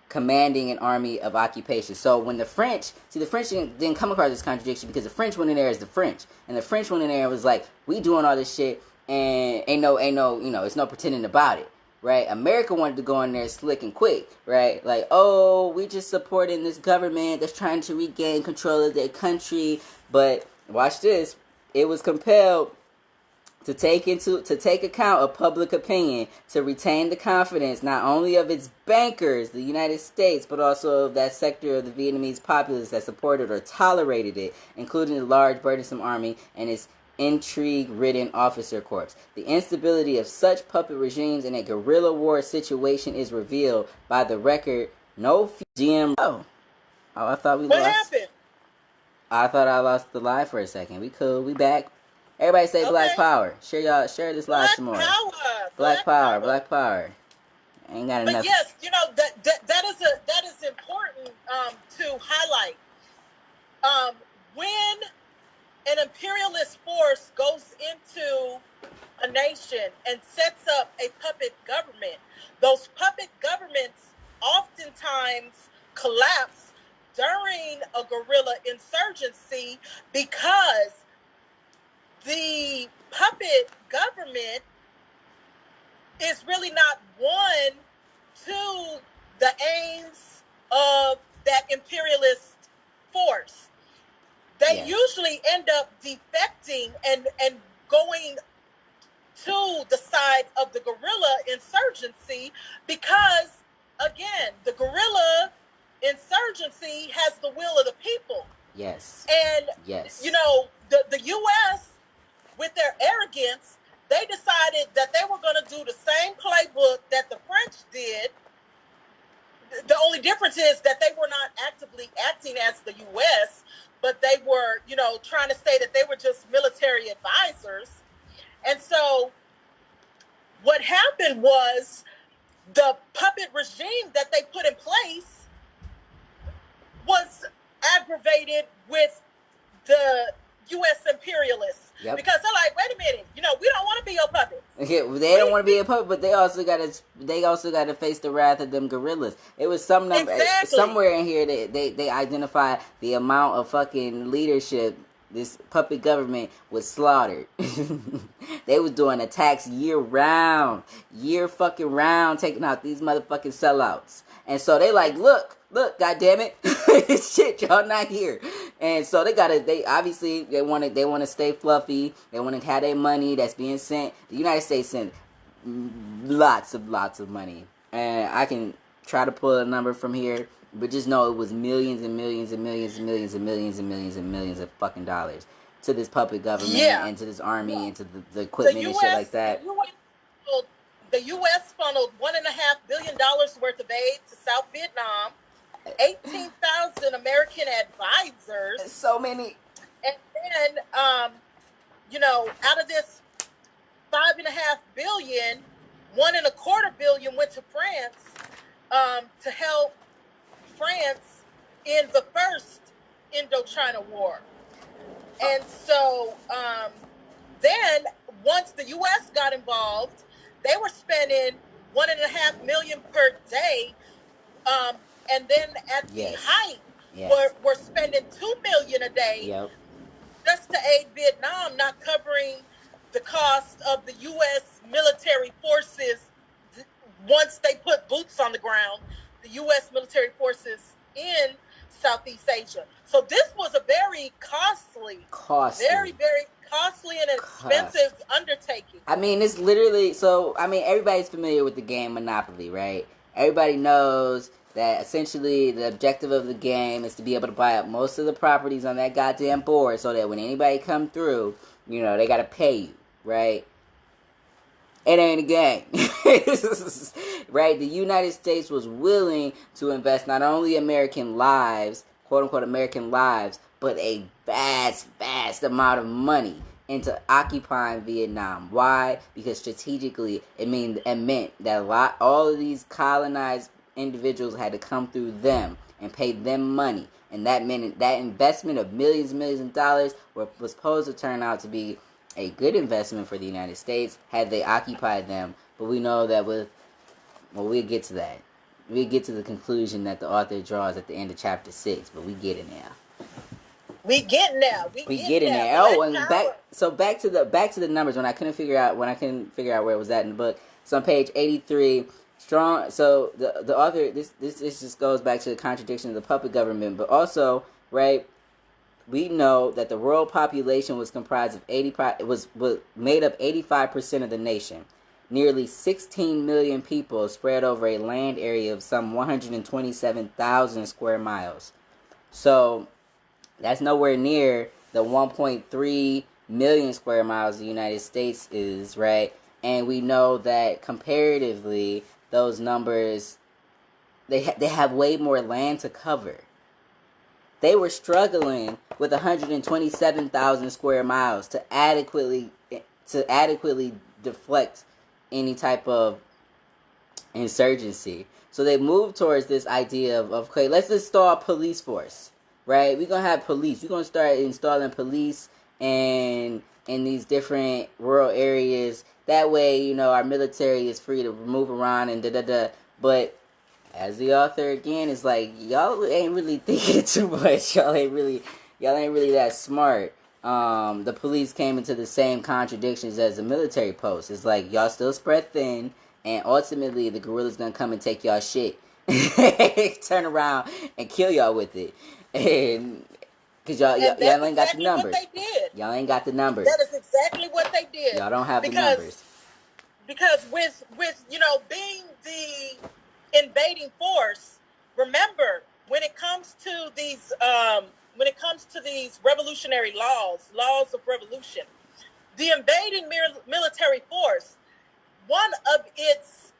commanding an army of occupation. So when the French didn't come across this contradiction because the French went in there as the French, and the French went in there and was like, we doing all this shit and ain't no it's no pretending about it, right? America wanted to go in there slick and quick, right? Like, oh, we just supporting this government that's trying to regain control of their country. But watch this, it was compelled to take account of public opinion, to retain the confidence not only of its bankers, the United States, but also of that sector of the Vietnamese populace that supported or tolerated it, including the large burdensome army and its intrigue-ridden officer corps. The instability of such puppet regimes in a guerrilla war situation is revealed by the record. No GM. Oh, I thought we lost. What happened? I thought I lost the live for a second. We cool. We back. Everybody say Black Power. Share this live some more. Black Power. Black Power. Ain't got enough. But yes, that is important to highlight. When an imperialist force goes into a nation and sets up a puppet government, those puppet governments oftentimes collapse during a guerrilla insurgency because the puppet government is really not one to the aims of that imperialist force. They Yes. usually end up defecting and going to the side of the guerrilla insurgency because, again, the guerrilla insurgency has the will of the people. Yes. And, Yes. you know, the U.S., with their arrogance, they decided that they were going to do the same playbook that the French did. The only difference is that they were not actively acting as the U.S., but they were, you know, trying to say that they were just military advisors. And so what happened was the puppet regime that they put in place was aggravated with the U.S. imperialists. Yep. Because they're like, wait a minute, you know, we don't want to be your puppets. They don't want to be a puppet, but they also got to face the wrath of them gorillas. It was some number somewhere in here that they identified the amount of fucking leadership this puppet government was slaughtered. They was doing attacks year fucking round, taking out these motherfucking sellouts. And so they like, look, god damn it, shit, y'all not here. And so they want to stay fluffy. They want to have their money that's being sent. The United States sent lots of money, and I can try to pull a number from here, but just know it was millions and millions and millions and millions and millions and millions and millions of fucking dollars to this puppet government and to this army and to the equipment and shit like that. The U.S. funneled $1.5 billion worth of aid to South Vietnam, 18,000 American advisors. So many. And then, you know, out of this $5.5 billion, $1.25 billion went to France to help France in the first Indochina War. And so then once the U.S. got involved, they were spending $1.5 million per day, and then at the height, we're spending $2 million a day just to aid Vietnam, not covering the cost of the U.S. military forces. Once they put boots on the ground, the U.S. military forces in Southeast Asia. So this was a very costly. Very, very costly and expensive undertaking. I mean, it's literally, everybody's familiar with the game Monopoly, right? Everybody knows that essentially the objective of the game is to be able to buy up most of the properties on that goddamn board so that when anybody come through, you know, they gotta pay you, right? It ain't a game. Right? The United States was willing to invest not only American lives, quote-unquote American lives, but a vast amount of money into occupying Vietnam. Why? Because strategically, it meant that all of these colonized individuals had to come through them and pay them money. And that meant that investment of millions and millions of dollars was supposed to turn out to be a good investment for the United States had they occupied them. But we know that we'll get to that. We'll get to the conclusion that the author draws at the end of chapter 6, but we get in there. We getting there. We getting there. Oh, and back to the numbers when I couldn't figure out where it was at in the book. So on page 83, strong. So the author this just goes back to the contradiction of the puppet government, but also, right, we know that the world population was comprised of was made up 85% of the nation. Nearly 16 million people spread over a land area of some 127,000 square miles. So that's nowhere near the 1.3 million square miles the United States is, right? And we know that comparatively, those numbers, they have way more land to cover. They were struggling with 127,000 square miles to adequately deflect any type of insurgency. So they moved towards this idea of okay, let's install a police force, right? We're going to have police. We're going to start installing police in these different rural areas. That way, you know, our military is free to move around and da-da-da. But as the author, again, is like, y'all ain't really thinking too much. Y'all ain't really that smart. The police came into the same contradictions as the military post. It's like, y'all still spread thin, and ultimately the guerrillas gonna come and take y'all shit. turn around and kill y'all with it. And because y'all ain't exactly got the numbers. what they did. Y'all ain't got the numbers. That is exactly what they did. Y'all don't have the numbers. Because with being the invading force, remember when it comes to these revolutionary laws of revolution, the invading military force, one of its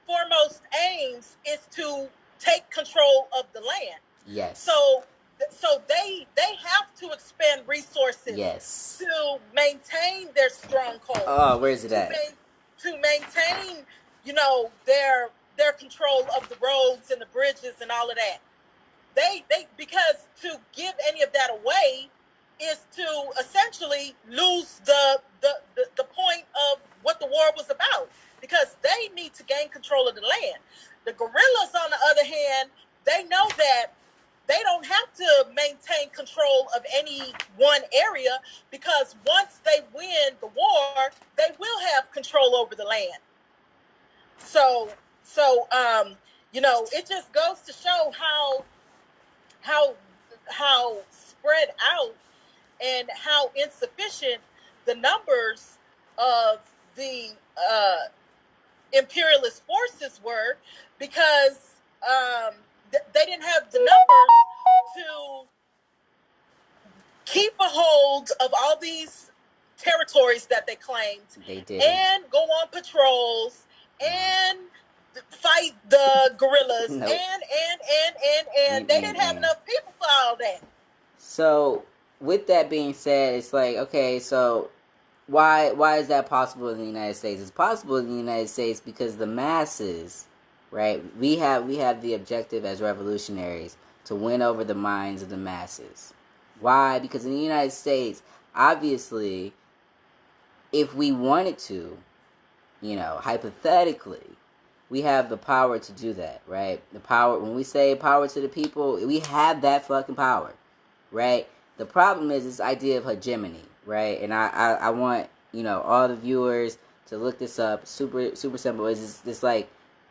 foremost aims is to take control of the land. Yes. So they have to expend resources. Yes. To maintain their stronghold. Oh, where is it at? To maintain, their control of the roads and the bridges and all of that. They because to give any of that away is to essentially lose the point of what the war was about, because they need to gain control of the land. The guerrillas, on the other hand, they know that they don't have to maintain control of any one area, because once they win the war, they will have control over the land. So it just goes to show how spread out and how insufficient the numbers of the imperialist forces were, because they didn't have the numbers to keep a hold of all these territories that they claimed. They did. And go on patrols and fight the guerrillas. Nope. And they didn't have enough people for all that. So with that being said, it's like, okay, so why is that possible in the United States? It's possible in the United States because the masses, right? We have the objective as revolutionaries to win over the minds of the masses. Why? Because in the United States, obviously, if we wanted to, hypothetically, we have the power to do that, right? The power, when we say power to the people, we have that fucking power, right? The problem is this idea of hegemony, right? And I want, all the viewers to look this up. Super simple. It's this like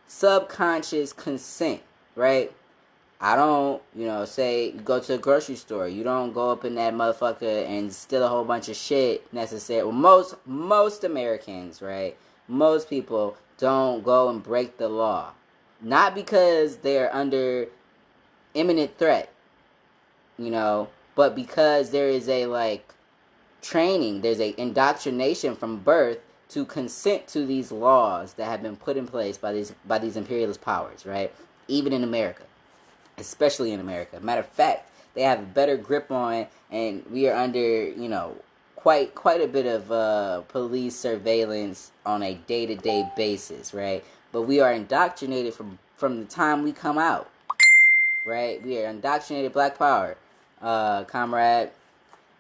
subconscious consent, right? I don't, say you go to a grocery store. You don't go up in that motherfucker and steal a whole bunch of shit necessarily. Well, most Americans, right? Most people don't go and break the law. Not because they're under imminent threat, but because there is a, training. There's a indoctrination from birth to consent to these laws that have been put in place by these imperialist powers, right? Even in America. Especially in America. Matter of fact, they have a better grip on, and we are under, quite a bit of police surveillance on a day-to-day basis, right? But we are indoctrinated from the time we come out, right? We are indoctrinated, Black Power, comrade,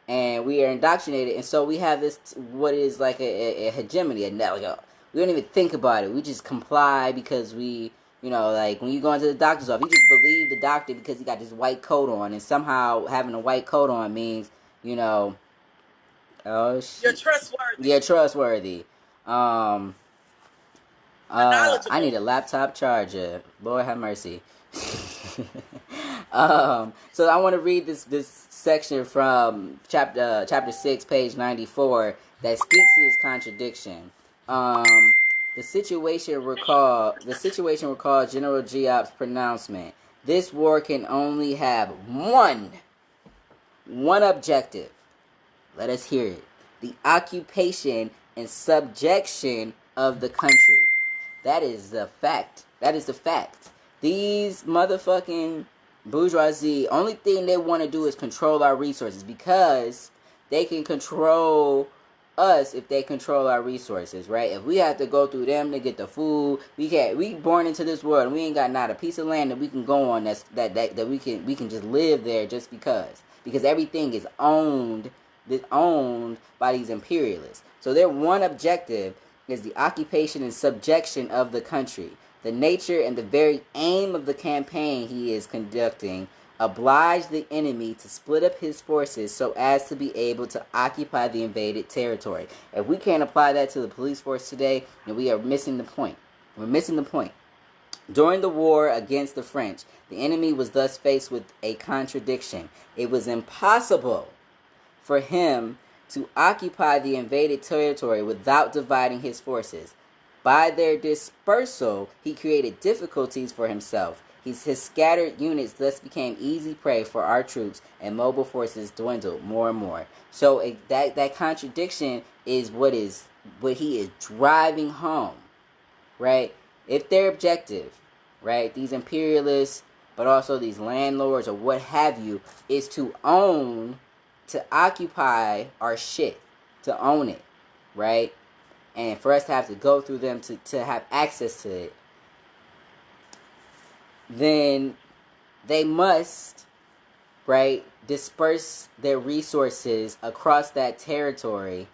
and we are indoctrinated, and so we have this, what is like a hegemony, we don't even think about it. We just comply because we... when you go into the doctor's office, you just believe the doctor because he got this white coat on, and somehow having a white coat on means, oh shit, you're trustworthy. You're trustworthy. I need a laptop charger. Lord have mercy. So I want to read this section from chapter 6, page 94, that speaks to this contradiction. The situation recalled General Giap's pronouncement. This war can only have one objective. Let us hear it. The occupation and subjection of the country. That is the fact. These motherfucking bourgeoisie, only thing they want to do is control our resources, because they can control us if they control our resources, right? If we have to go through them to get the food, we born into this world and we ain't got not a piece of land that we can go on that we can just live there just because everything is owned by these imperialists. So their one objective is the occupation and subjection of the country. The nature and the very aim of the campaign he is conducting oblige the enemy to split up his forces so as to be able to occupy the invaded territory. If we can't apply that to the police force today, then we are missing the point. We're missing the point. During the war against the French, the enemy was thus faced with a contradiction. It was impossible for him to occupy the invaded territory without dividing his forces. By their dispersal, he created difficulties for himself. His scattered units thus became easy prey for our troops, and mobile forces dwindled more and more. So that contradiction is what he is driving home, right? If their objective, right, these imperialists, but also these landlords or what have you, is to own, to occupy our shit, to own it, right? And for us to have to go through them to have access to it, then they must, right, disperse their resources across that territory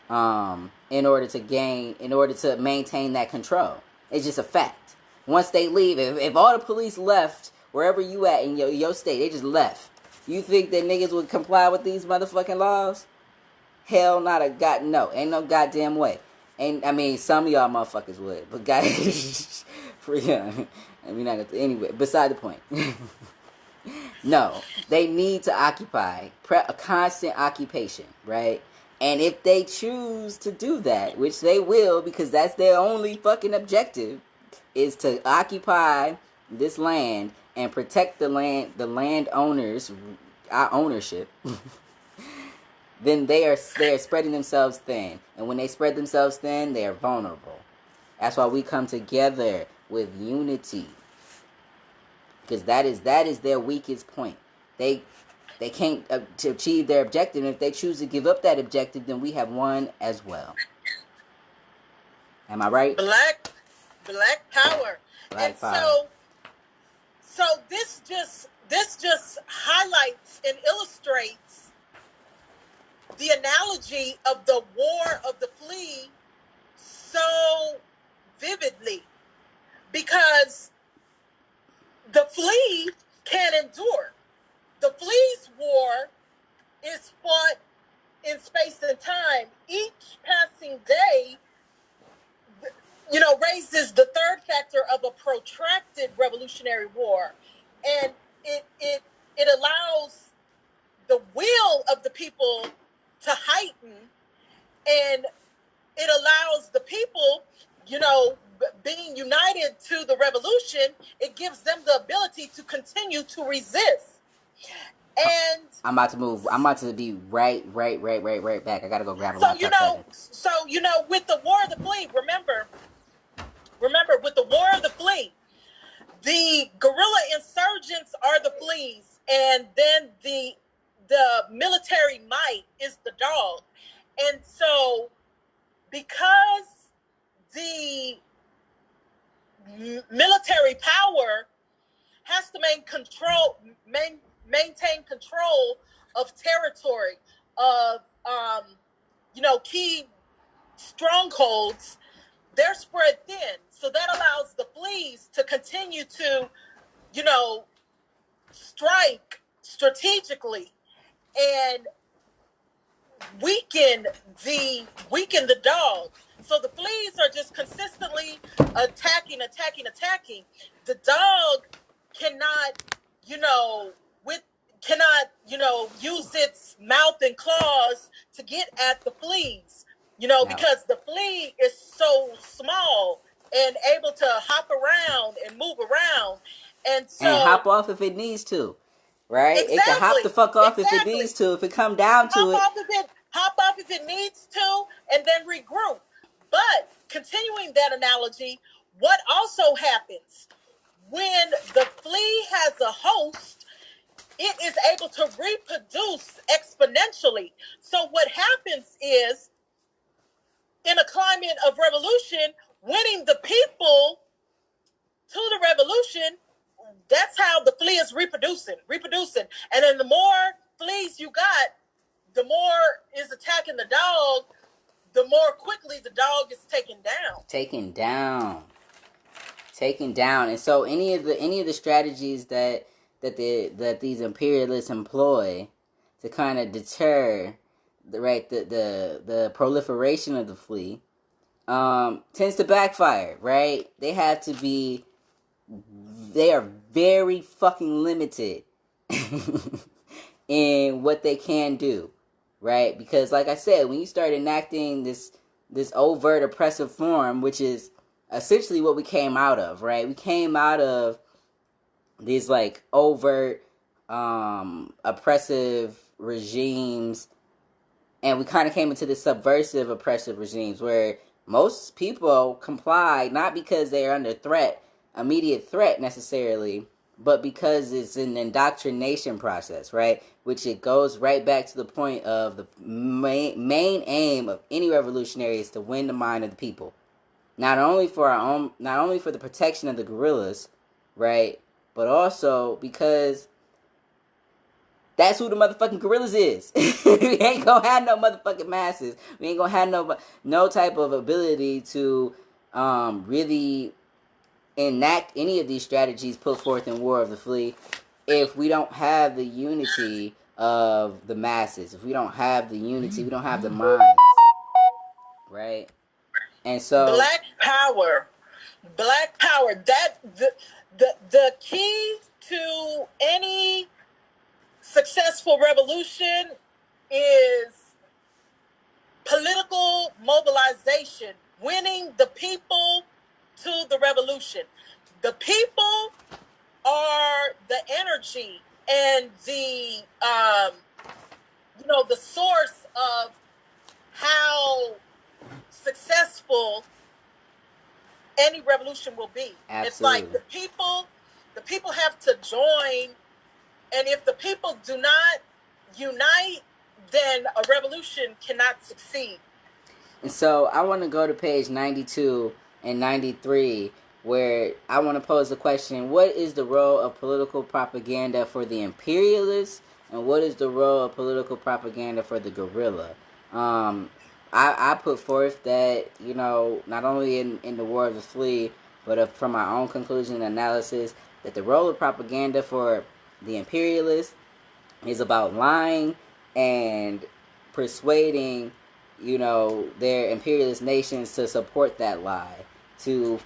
in order to maintain that control. It's just a fact. Once they leave, if all the police left wherever you at in your state, they just left, you think that niggas would comply with these motherfucking laws? Hell, not a god. No, ain't no goddamn way. And I mean, some of y'all motherfuckers would, but guys, for young. I mean, not anyway. Beside the point. No, they need to occupy a constant occupation, right? And if they choose to do that, which they will, because that's their only fucking objective, is to occupy this land and protect the landowners' ownership. Then they are spreading themselves thin, and when they spread themselves thin, they are vulnerable. That's why we come together with unity, because that is their weakest point. They can't achieve their objective, and if they choose to give up that objective, then we have won as well. Am I right? Black power. Black power. So this just highlights and illustrates the analogy of the War of the Flea so vividly, because the Flea can endure. The Flea's war is fought in space and time. Each passing day, raises the third factor of a protracted revolutionary war, and it allows the will of the people to heighten, and it allows the people, being united to the revolution, it gives them the ability to continue to resist. And I'm about to move. I'm about to be right back. I gotta go grab a laptop. So with the War of the Flea, remember, with the War of the Flea, the guerrilla insurgents are the fleas, and then the military might is the dog. And so, because the military power has to maintain control of territory, of key strongholds, they're spread thin. So that allows the fleas to continue to, strike strategically and weaken the dog. So the fleas are just consistently attacking. The dog cannot, use its mouth and claws to get at the fleas, because the flea is so small and able to hop around and move around. And hop off if it needs to, right? Exactly, it can hop the fuck off if it needs to, if it come down to it. Hop off if it needs to, and then regroup. But continuing that analogy, what also happens when the flea has a host, it is able to reproduce exponentially. So what happens is, in a climate of revolution, winning the people to the revolution, that's how the flea is reproducing. And then the more fleas you got, the more is attacking the dog, the more quickly the dog is taken down. And so any of the strategies that these imperialists employ to kind of deter the proliferation of the flea tends to backfire, right? They have to be they are very fucking limited in what they can do, right? Because, like I said, when you start enacting this overt oppressive form, which is essentially what we came out of, right? We came out of these like overt oppressive regimes, and we kind of came into the subversive oppressive regimes where most people comply not because they're under immediate threat necessarily, but because it's an indoctrination process, right? Which it goes right back to the point of the main aim of any revolutionary is to win the mind of the people. Not only for the protection of the guerrillas, right? But also because that's who the motherfucking gorillas is. We ain't gonna have no motherfucking masses. We ain't gonna have no type of ability to really enact any of these strategies put forth in War of the Flea if we don't have the unity of the masses. If we don't have the unity, we don't have the minds, right? And so Black power. That the key to any successful revolution is political mobilization, winning the people to the revolution. The people are the energy and the the source of how successful any revolution will be. Absolutely. It's like the people have to join, and if the people do not unite, then a revolution cannot succeed. And so I want to go to page 92 and 93, where I want to pose the question: what is the role of political propaganda for the imperialists, and what is the role of political propaganda for the guerrilla? I put forth that, not only in the War of the Flea, but from my own conclusion and analysis, that the role of propaganda for the imperialists is about lying and persuading, their imperialist nations to support that lie, to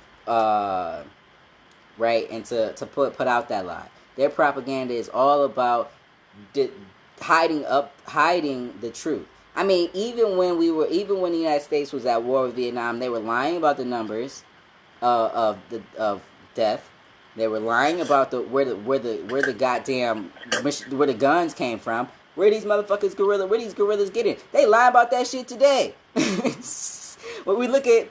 right, and to put out that lie. Their propaganda is all about hiding the truth. I mean, even when the United States was at war with Vietnam, they were lying about the numbers of death. They were lying about where the goddamn where the guns came from. Where these gorillas getting? They lie about that shit today. When we look at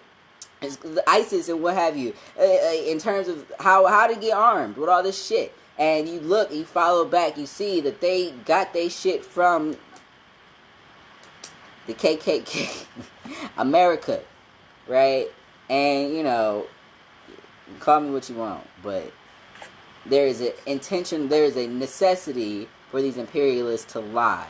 ISIS and what have you, in terms of how to get armed with all this shit, and you follow back, you see that they got their shit from the KKK, America, right? And call me what you want, but there is an intention, there is a necessity for these imperialists to lie.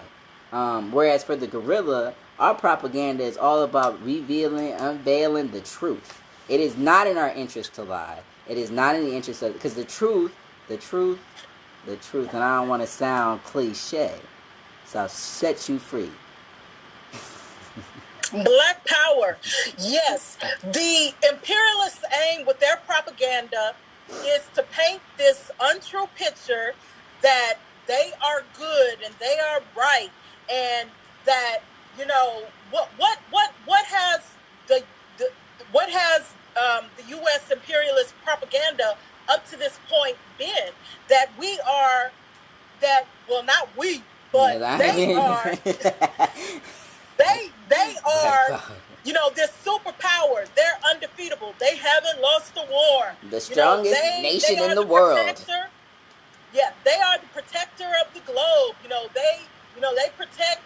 Whereas for the guerrilla, our propaganda is all about unveiling the truth. It is not in our interest to lie. It is not in the interest of, because the truth, and I don't want to sound cliche, so I'll set you free. Black power. Yes. The imperialists' aim with their propaganda is to paint this untrue picture that they are good and they are right, and that what has the U.S. imperialist propaganda up to this point been? That not we, but they are. They are, they're superpower. They're undefeatable. They haven't lost a war. The strongest nation in the world. Yeah, they are the protector of the globe. They protect,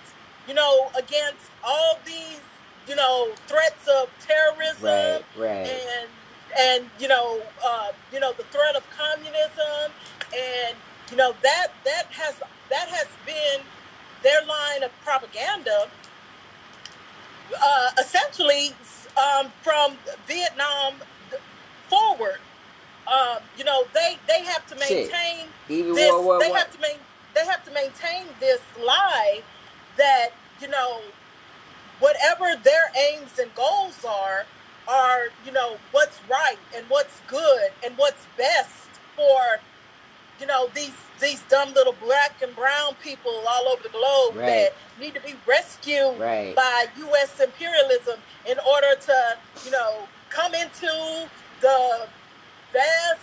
against all these, threats of terrorism, right. and the threat of communism, and that has been their line of propaganda. Essentially, from Vietnam forward, they have to maintain Even this. World War They have to maintain this lie that whatever their aims and goals are what's right and what's good and what's best for, you know, these dumb little black and brown people all over the globe that need to be rescued by U.S. imperialism in order to, you know, come into the vast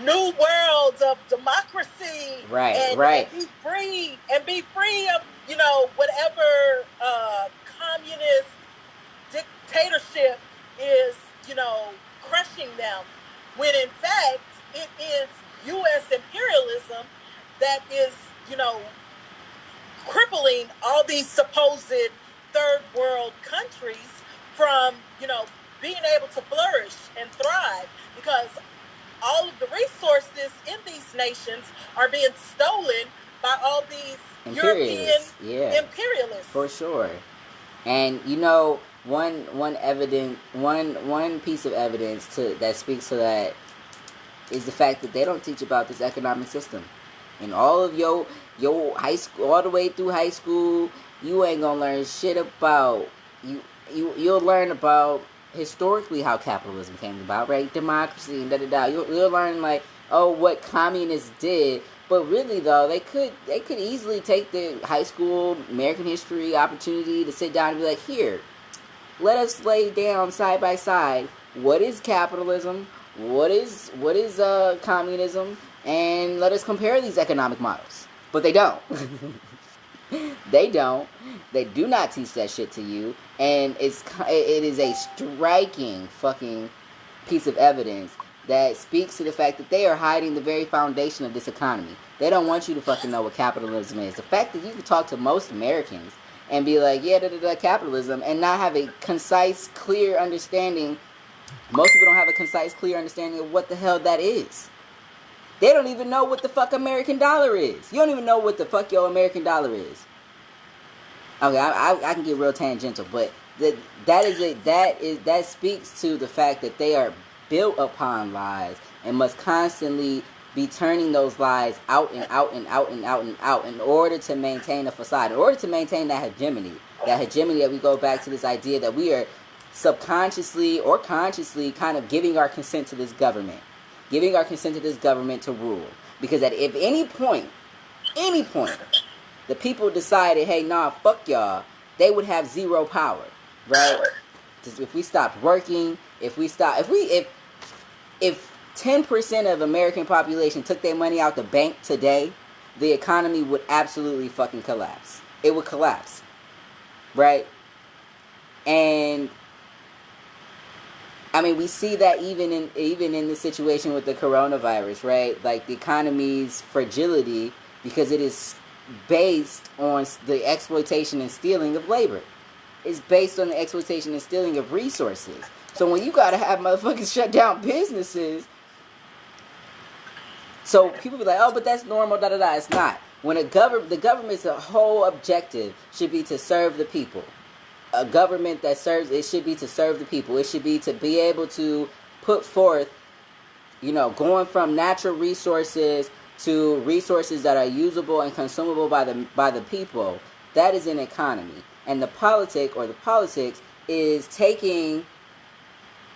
new worlds of democracy and be free of, you know, whatever communist dictatorship is, you know, crushing them, when in fact it is U.S. imperialism that is, you know, crippling all these supposed third world countries from, you know, being able to flourish and thrive, because all of the resources in these nations are being stolen by all these European imperialists. For sure. And you know, one piece of evidence that speaks to that is the fact that they don't teach about this economic system. In all of your high school, all the way through high school, you ain't gonna learn shit about you'll learn about historically how capitalism came about, right? Democracy and da-da-da. You'll learn, like, oh, what communists did. But really, though, they could easily take the high school American history opportunity to sit down and be like, here, let us lay down side by side what is capitalism, what is communism, and let us compare these economic models. But they don't. They don't. They do not teach that shit to you, and it is a striking fucking piece of evidence that speaks to the fact that they are hiding the very foundation of this economy. They don't want you to fucking know what capitalism is. The fact that you can talk to most Americans and be like, yeah, capitalism, and not have a concise, clear understanding. Most people don't have a concise, clear understanding of what the hell that is. They don't even know what the fuck American dollar is. You don't even know what the fuck your American dollar is. Okay, I can get real tangential, but that speaks to the fact that they are built upon lies and must constantly be turning those lies out and out and out and out and out in order to maintain a facade, in order to maintain that hegemony that we go back to this idea that we are subconsciously or consciously kind of giving our consent to this government. Giving our consent to this government to rule. Because at any point, the people decided, hey, nah, fuck y'all, they would have zero power, right? If we stopped working, if 10% of American population took their money out the bank today, the economy would absolutely fucking collapse. It would collapse, right? And I mean, we see that even in the situation with the coronavirus, right? Like the economy's fragility, because it is based on the exploitation and stealing of labor. It's based on the exploitation and stealing of resources. So when you gotta have motherfuckers shut down businesses, so people be like, oh, but that's normal, da-da-da. It's not. When the government's whole objective should be to serve the people. A government that serves, it should be to serve the people. It should be to be able to put forth, you know, going from natural resources to resources that are usable and consumable by the people. That is an economy. And the politics is taking,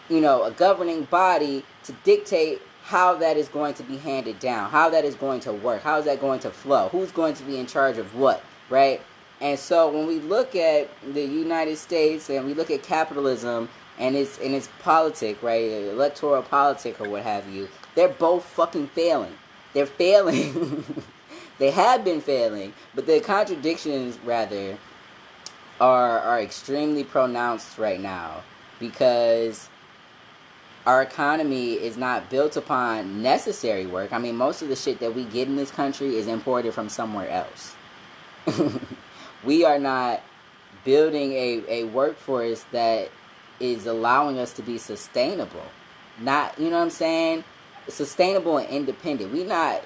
you know, a governing body to dictate how that is going to be handed down, how that is going to work, how is that going to flow, who's going to be in charge of what, right? And so when we look at the United States and we look at capitalism and its politic, right, electoral politic or what have you, they're both fucking failing. They're failing. They have been failing, but the contradictions, rather, are extremely pronounced right now because our economy is not built upon necessary work. I mean, most of the shit that we get in this country is imported from somewhere else. We are not building a workforce that is allowing us to be sustainable. Not, you know what I'm saying? Sustainable and independent. We not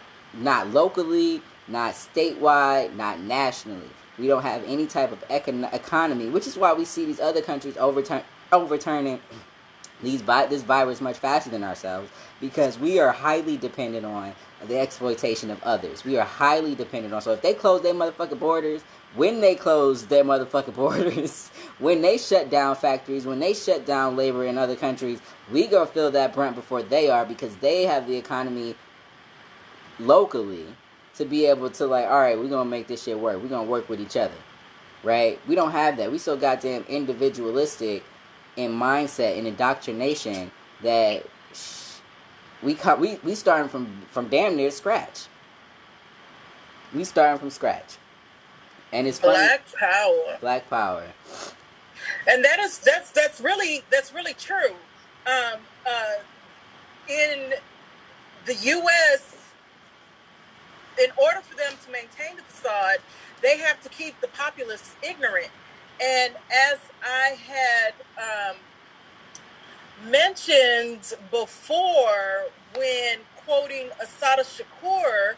locally, not statewide, not nationally. We don't have any type of economy, which is why we see these other countries overturning this virus much faster than ourselves, because we are highly dependent on the exploitation of others. We are highly dependent on. So if they close their motherfucking borders, when they close their motherfucking borders, when they shut down factories, when they shut down labor in other countries, we gonna feel that brunt before they are, because they have the economy locally to be able to, like, all right, we're gonna make this shit work. We're gonna work with each other, right? We don't have that. We so goddamn individualistic in mindset and indoctrination that we starting from damn near scratch. We starting from scratch, and it's funny. Black power, and that's really true. In the U.S., in order for them to maintain the facade, they have to keep the populace ignorant. And as I had mentioned before, when quoting Assata Shakur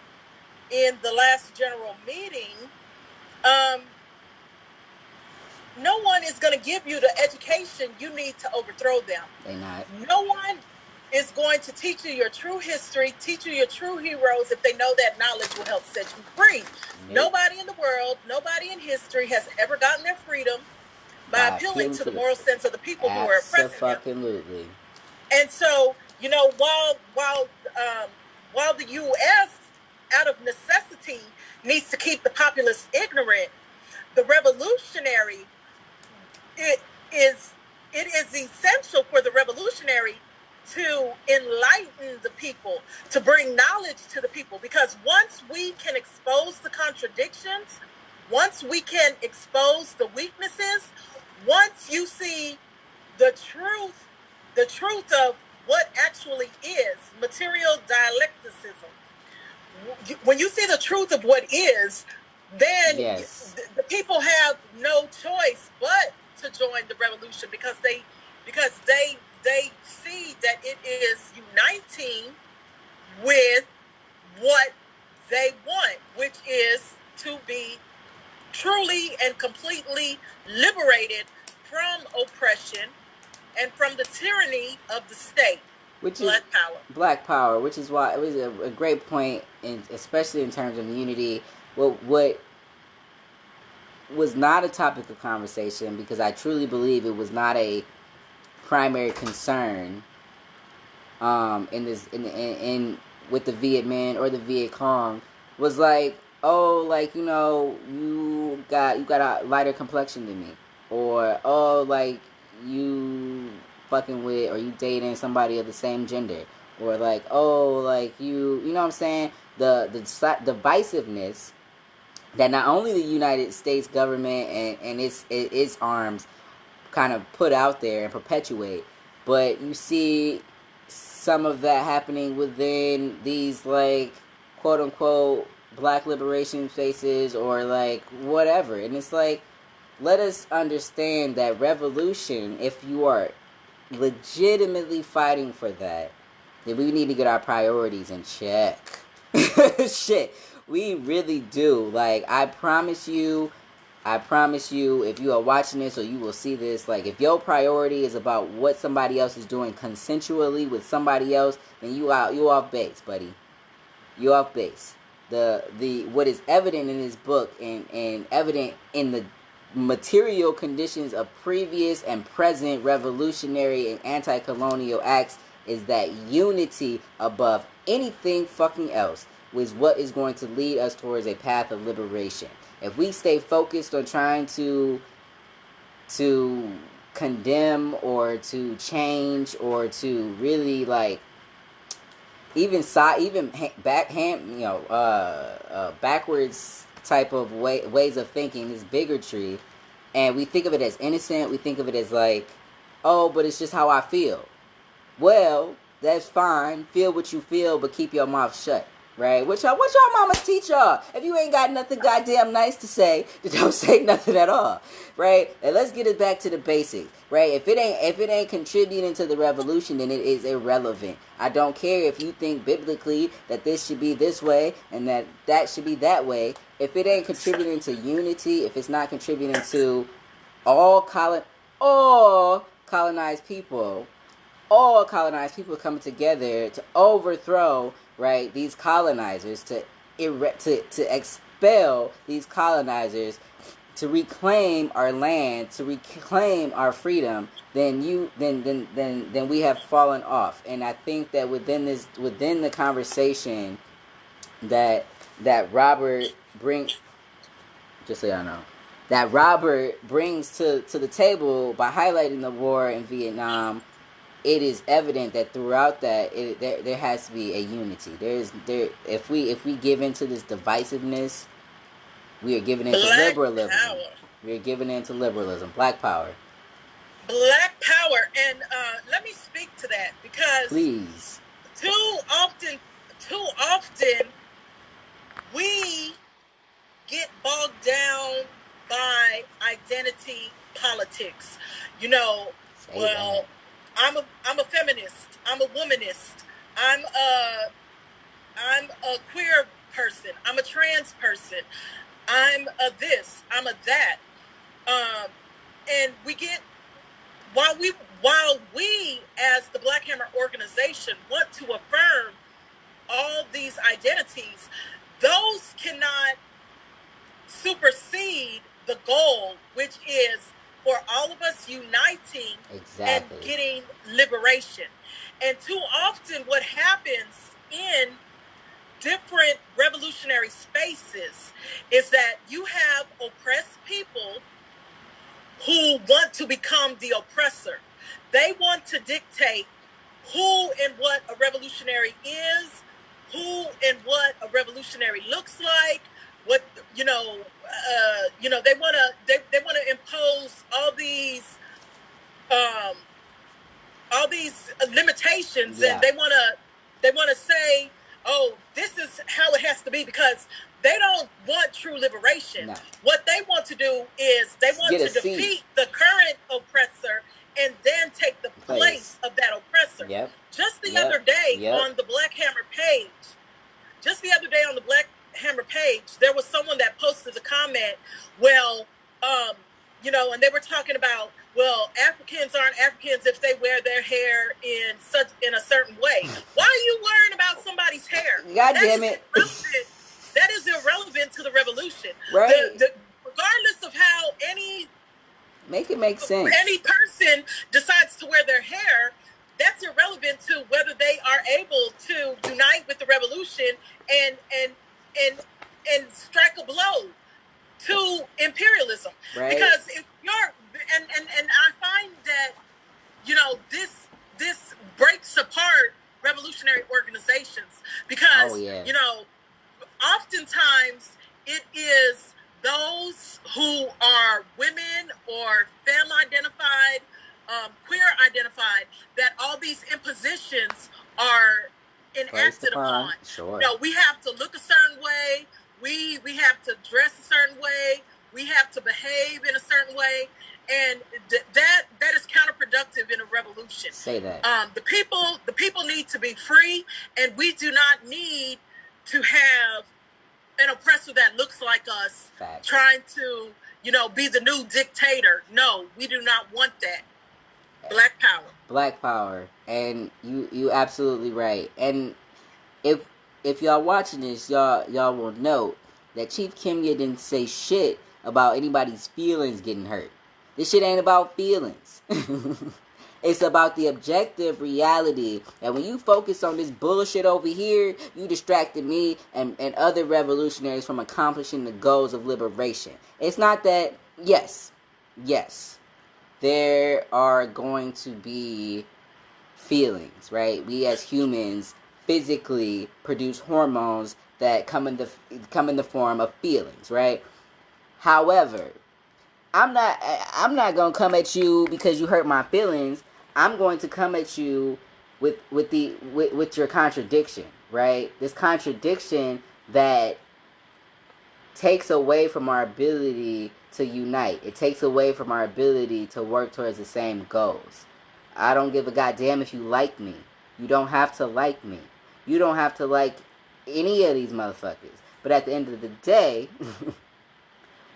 in the last general meeting, no one is going to give you the education you need to overthrow them. They not. No one is going to teach you your true history, teach you your true heroes, if they know that knowledge will help set you free. Nobody in the world, nobody in history has ever gotten their freedom by appealing to the moral sense of the people who are oppressing them. Absolutely. And so, you know, while the U.S. out of necessity needs to keep the populace ignorant, the revolutionary, it is essential for the revolutionary to enlighten the people, to bring knowledge to the people. Because once we can expose the contradictions, once we can expose the weaknesses, once you see the truth of what actually is material dialecticism, when you see the truth of what is, then the people have no choice but to join the revolution, because they see that it is uniting with what they want, which is to be truly and completely liberated from oppression and from the tyranny of the state. Which Black is power. Black power, which is why it was a great point, especially in terms of unity. What was not a topic of conversation, because I truly believe it was not a primary concern in with the Viet Minh or the Viet Cong, was like, oh, like, you know, you got a lighter complexion than me, or oh, like, you fucking with or you dating somebody of the same gender, or like, oh, like, you know what I'm saying, the divisiveness that not only the United States government and its arms kind of put out there and perpetuate, but you see some of that happening within these, like, quote unquote black liberation spaces, or like whatever. And it's like, let us understand that revolution, if you are legitimately fighting for that, then we need to get our priorities in check. Shit, we really do. Like, I promise you, if you are watching this or you will see this, like, if your priority is about what somebody else is doing consensually with somebody else, then you off base, buddy. You off base. The what is evident in this book and evident in the material conditions of previous and present revolutionary and anti-colonial acts is that unity above anything fucking else is what is going to lead us towards a path of liberation. If we stay focused on trying to condemn or to change or to really, like, backwards type of ways of thinking, is bigotry, and we think of it as innocent, we think of it as like, oh, but it's just how I feel. Well, that's fine. Feel what you feel, but keep your mouth shut. Right? What y'all mamas teach y'all? If you ain't got nothing goddamn nice to say, then don't say nothing at all. Right? And let's get it back to the basics. Right? If it ain't contributing to the revolution, then it is irrelevant. I don't care if you think biblically that this should be this way and that should be that way. If it ain't contributing to unity, if it's not contributing to all colonized people coming together to overthrow, right, these colonizers, to expel these colonizers to reclaim our land, to reclaim our freedom, then we have fallen off. And I think that within the conversation that Robert brings, just so y'all know, that Robert brings to the table by highlighting the war in Vietnam, it is evident that throughout that there has to be a unity. If we give into this divisiveness, we are giving into liberalism. Power. We are giving into liberalism. Black power. Black power. And let me speak to that, because Please. too often we get bogged down by identity politics. You know, Say well, that. I'm a feminist. I'm a womanist. I'm a queer person. I'm a trans person. I'm a this. I'm a that. And we get, while we as the Black Hammer organization want to affirm all these identities, those cannot supersede the goal, which is for all of us uniting and getting liberation. And too often what happens in different revolutionary spaces is that you have oppressed people who want to become the oppressor. They want to dictate who and what a revolutionary is, who and what a revolutionary looks like. What they want to impose all these limitations, and they want to say, oh, this is how it has to be, because they don't want true liberation. No. What they want to do is they want to defeat the current oppressor and then take the place of that oppressor. Yep. Just the other day on the Black Hammer page, there was someone that posted a comment, and they were talking about, well, Africans aren't Africans if they wear their hair in a certain way. Why are you worrying about somebody's hair? God damn it. That is irrelevant to the revolution. Right. Regardless of how make it make sense, any person decides to wear their hair, that's irrelevant to whether they are able to unite with the revolution and strike a blow to imperialism. Right. Because if you're and I find that this breaks apart revolutionary organizations, because oftentimes it is those who are women or femme identified, queer identified, that all these impositions are enacted upon. Sure. We have to look a certain way. We have to dress a certain way. We have to behave in a certain way, and that is counterproductive in a revolution. Say that. The people need to be free, and we do not need to have an oppressor that looks like us. Fact. Trying to be the new dictator. No, we do not want that. Black power. Black power. And you absolutely right. And if y'all watching this, y'all will note that Chief Kimya didn't say shit about anybody's feelings getting hurt. This shit ain't about feelings. It's about the objective reality. And when you focus on this bullshit over here, you distracted me and other revolutionaries from accomplishing the goals of liberation. It's not that, yes, there are going to be feelings, right? We as humans physically produce hormones that come in the form of feelings, right? However, I'm not gonna come at you because you hurt my feelings. I'm going to come at you with your contradiction, right? This contradiction that takes away from our ability to unite. It takes away from our ability to work towards the same goals. I don't give a goddamn if you like me. You don't have to like me. You don't have to like any of these motherfuckers. But at the end of the day,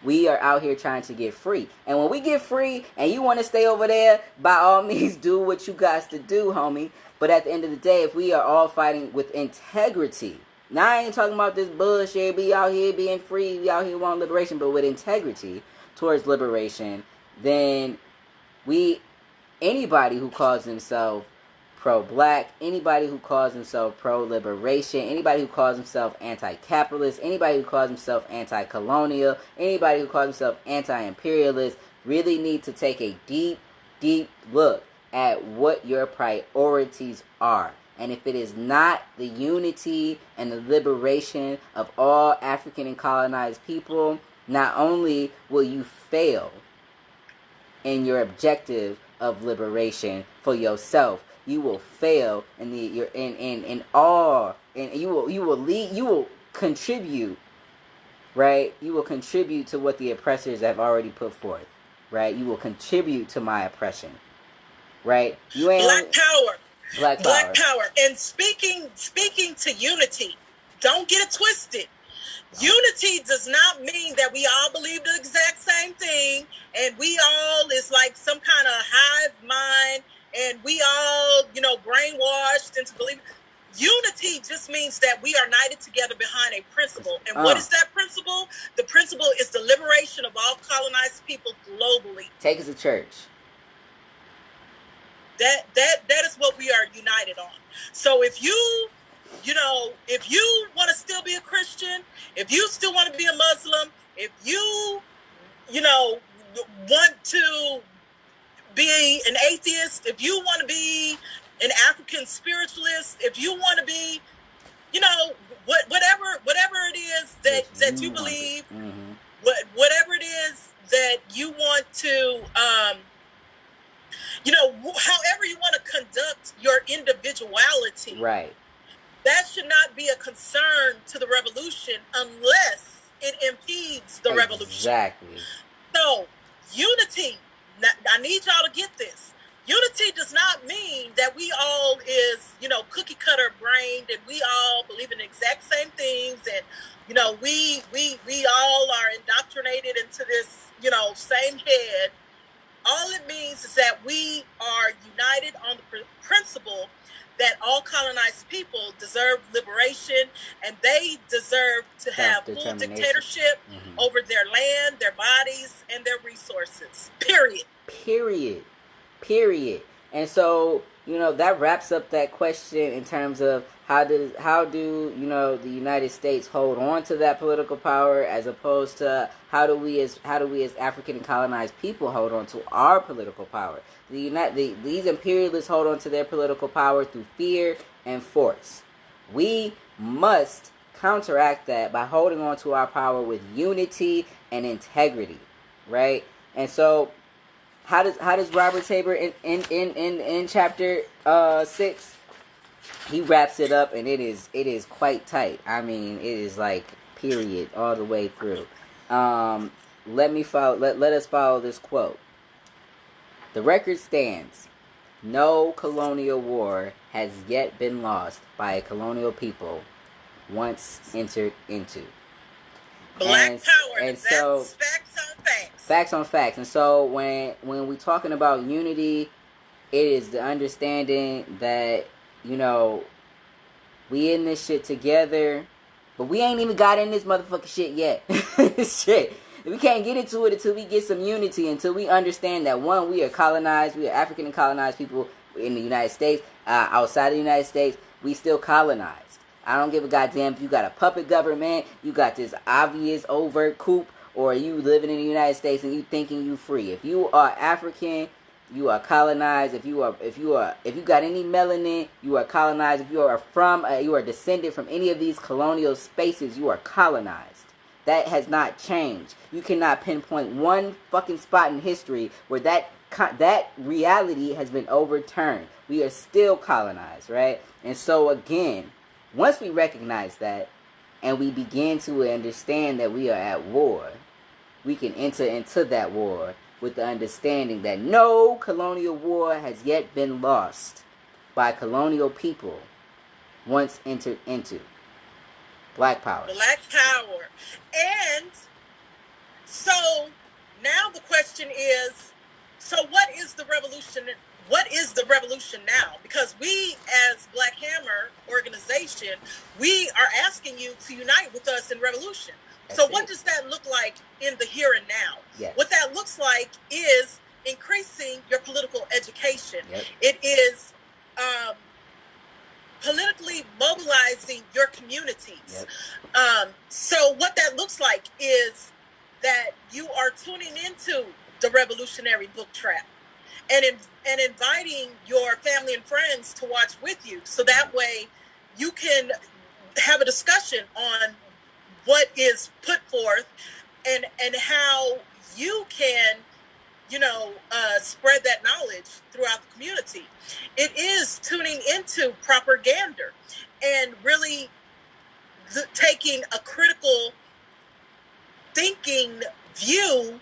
we are out here trying to get free. And when we get free and you want to stay over there, by all means, do what you got to do, homie. But at the end of the day, if we are all fighting with integrity, now I ain't talking about this bullshit, be out here being free, be out here wanting liberation, but with integrity, towards liberation, then anybody who calls himself pro-black, anybody who calls himself pro-liberation, anybody who calls himself anti-capitalist, anybody who calls himself anti-colonial, anybody who calls himself anti-imperialist, really need to take a deep, deep look at what your priorities are. And if it is not the unity and the liberation of all African and colonized people, not only will you fail in your objective of liberation for yourself, you will fail in you will contribute, right? You will contribute to what the oppressors have already put forth, right? You will contribute to my oppression, right? You ain't Black power. Black power. And speaking to unity, don't get it twisted. Unity does not mean that we all believe the exact same thing and we all is like some kind of hive mind and we all, brainwashed into believing. Unity just means that we are united together behind a principle. And what is that principle? The principle is the liberation of all colonized people globally. Take us to church. That is what we are united on. So if you want to still be a Christian, if you still want to be a Muslim, if you want to be an atheist, if you want to be an African spiritualist, if you want to be, whatever it is that you believe, whatever it is that you want to, however you want to conduct your individuality, right? That should not be a concern to the revolution unless it impedes the revolution. Exactly. So, unity, I need y'all to get this. Unity does not mean that we all is, cookie cutter brained and we all believe in the exact same things and, we all are indoctrinated into this, same head. All it means is that we are united on the principle that all colonized people deserve liberation and they deserve to have full dictatorship over their land, their bodies, and their resources. Period. And so, that wraps up that question in terms of how do the United States hold on to that political power as opposed to how do we as African and colonized people hold on to our political power. These imperialists hold on to their political power through fear and force. We must counteract that by holding on to our power with unity and integrity, right? And so how does Robert Tabor in chapter 6, he wraps it up, and it is quite tight. I mean, it is like period all the way through. Let us follow this quote. The record stands. No colonial war has yet been lost by a colonial people once entered into. Black power. And so, that's facts on facts. Facts on facts. And so when we talking about unity, it is the understanding that, we in this shit together, but we ain't even got in this motherfucking shit yet. Shit. We can't get into it until we get some unity, until we understand that, one, we are colonized, we are African and colonized people in the United States, outside of the United States, we still colonized. I don't give a goddamn if you got a puppet government, you got this obvious overt coup, or you living in the United States and you thinking you free. If you are African, you are colonized. If you got any melanin, you are colonized. If you are descended from any of these colonial spaces, you are colonized. That has not changed. You cannot pinpoint one fucking spot in history where that reality has been overturned. We are still colonized, right? And so again, once we recognize that and we begin to understand that we are at war, we can enter into that war with the understanding that no colonial war has yet been lost by colonial people once entered into. Black power. Black power. And so now the question is, so what is the revolution? What is the revolution now? Because we, as Black Hammer organization, we are asking you to unite with us in revolution. So what does that look like in the here and now? Yes. What that looks like is increasing your political education. Yep. It is politically mobilizing your communities. Yep. So what that looks like is that you are tuning into the Revolutionary Book Trap and inviting your family and friends to watch with you. So that way you can have a discussion on what is put forth and how you can, spread that knowledge throughout the community. It is tuning into propaganda and really taking a critical thinking view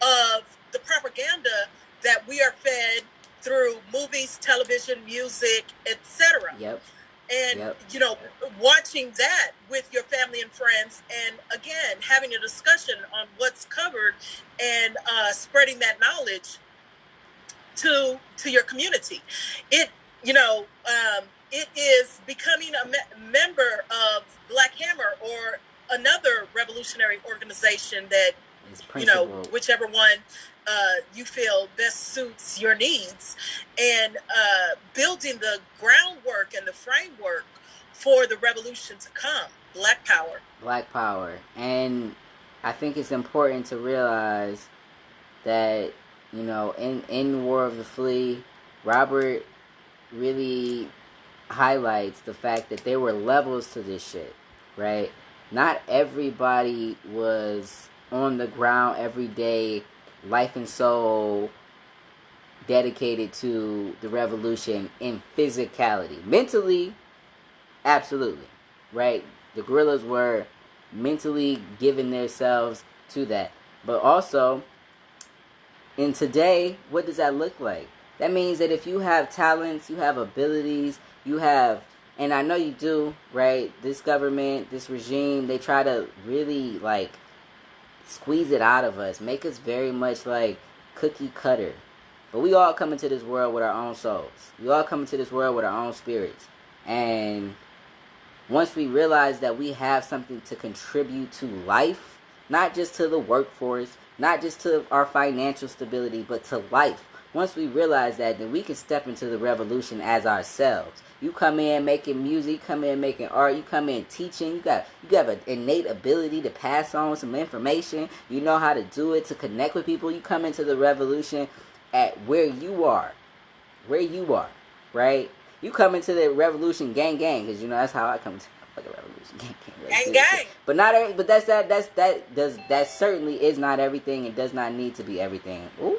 of the propaganda that we are fed through movies, television, music, etc. Yep. And, watching that with your family and friends, and again, having a discussion on what's covered and spreading that knowledge to your community. It is becoming a member of Black Hammer or another revolutionary organization that, whichever one you feel best suits your needs, and building the groundwork and the framework for the revolution to come. Black Power. Black Power. And I think it's important to realize that, in War of the Flea, Robert really highlights the fact that there were levels to this shit, right? Not everybody was on the ground every day, life and soul, dedicated to the revolution in physicality. Mentally, absolutely, right? The guerrillas were mentally giving themselves to that. But also, in today, what does that look like? That means that if you have talents, you have abilities, you have, and I know you do, right? This government, this regime, they try to really, squeeze it out of us, make us very much like cookie cutter. But we all come into this world with our own souls. We all come into this world with our own spirits. And once we realize that we have something to contribute to life, not just to the workforce, not just to our financial stability, but to life. Once we realize that, then we can step into the revolution as ourselves. You come in making music, you come in making art, you come in teaching, you have an innate ability to pass on some information, you know how to do it, to connect with people. You come into the revolution at where you are, right? You come into the revolution gang, because that's how I come to the revolution gang. But that certainly is not everything. It does not need to be everything. Ooh.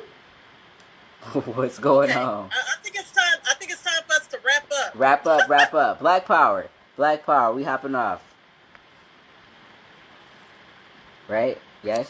What's going on? I think it's time for us to wrap up. Wrap up. Black Power. We hopping off. Right? Yes.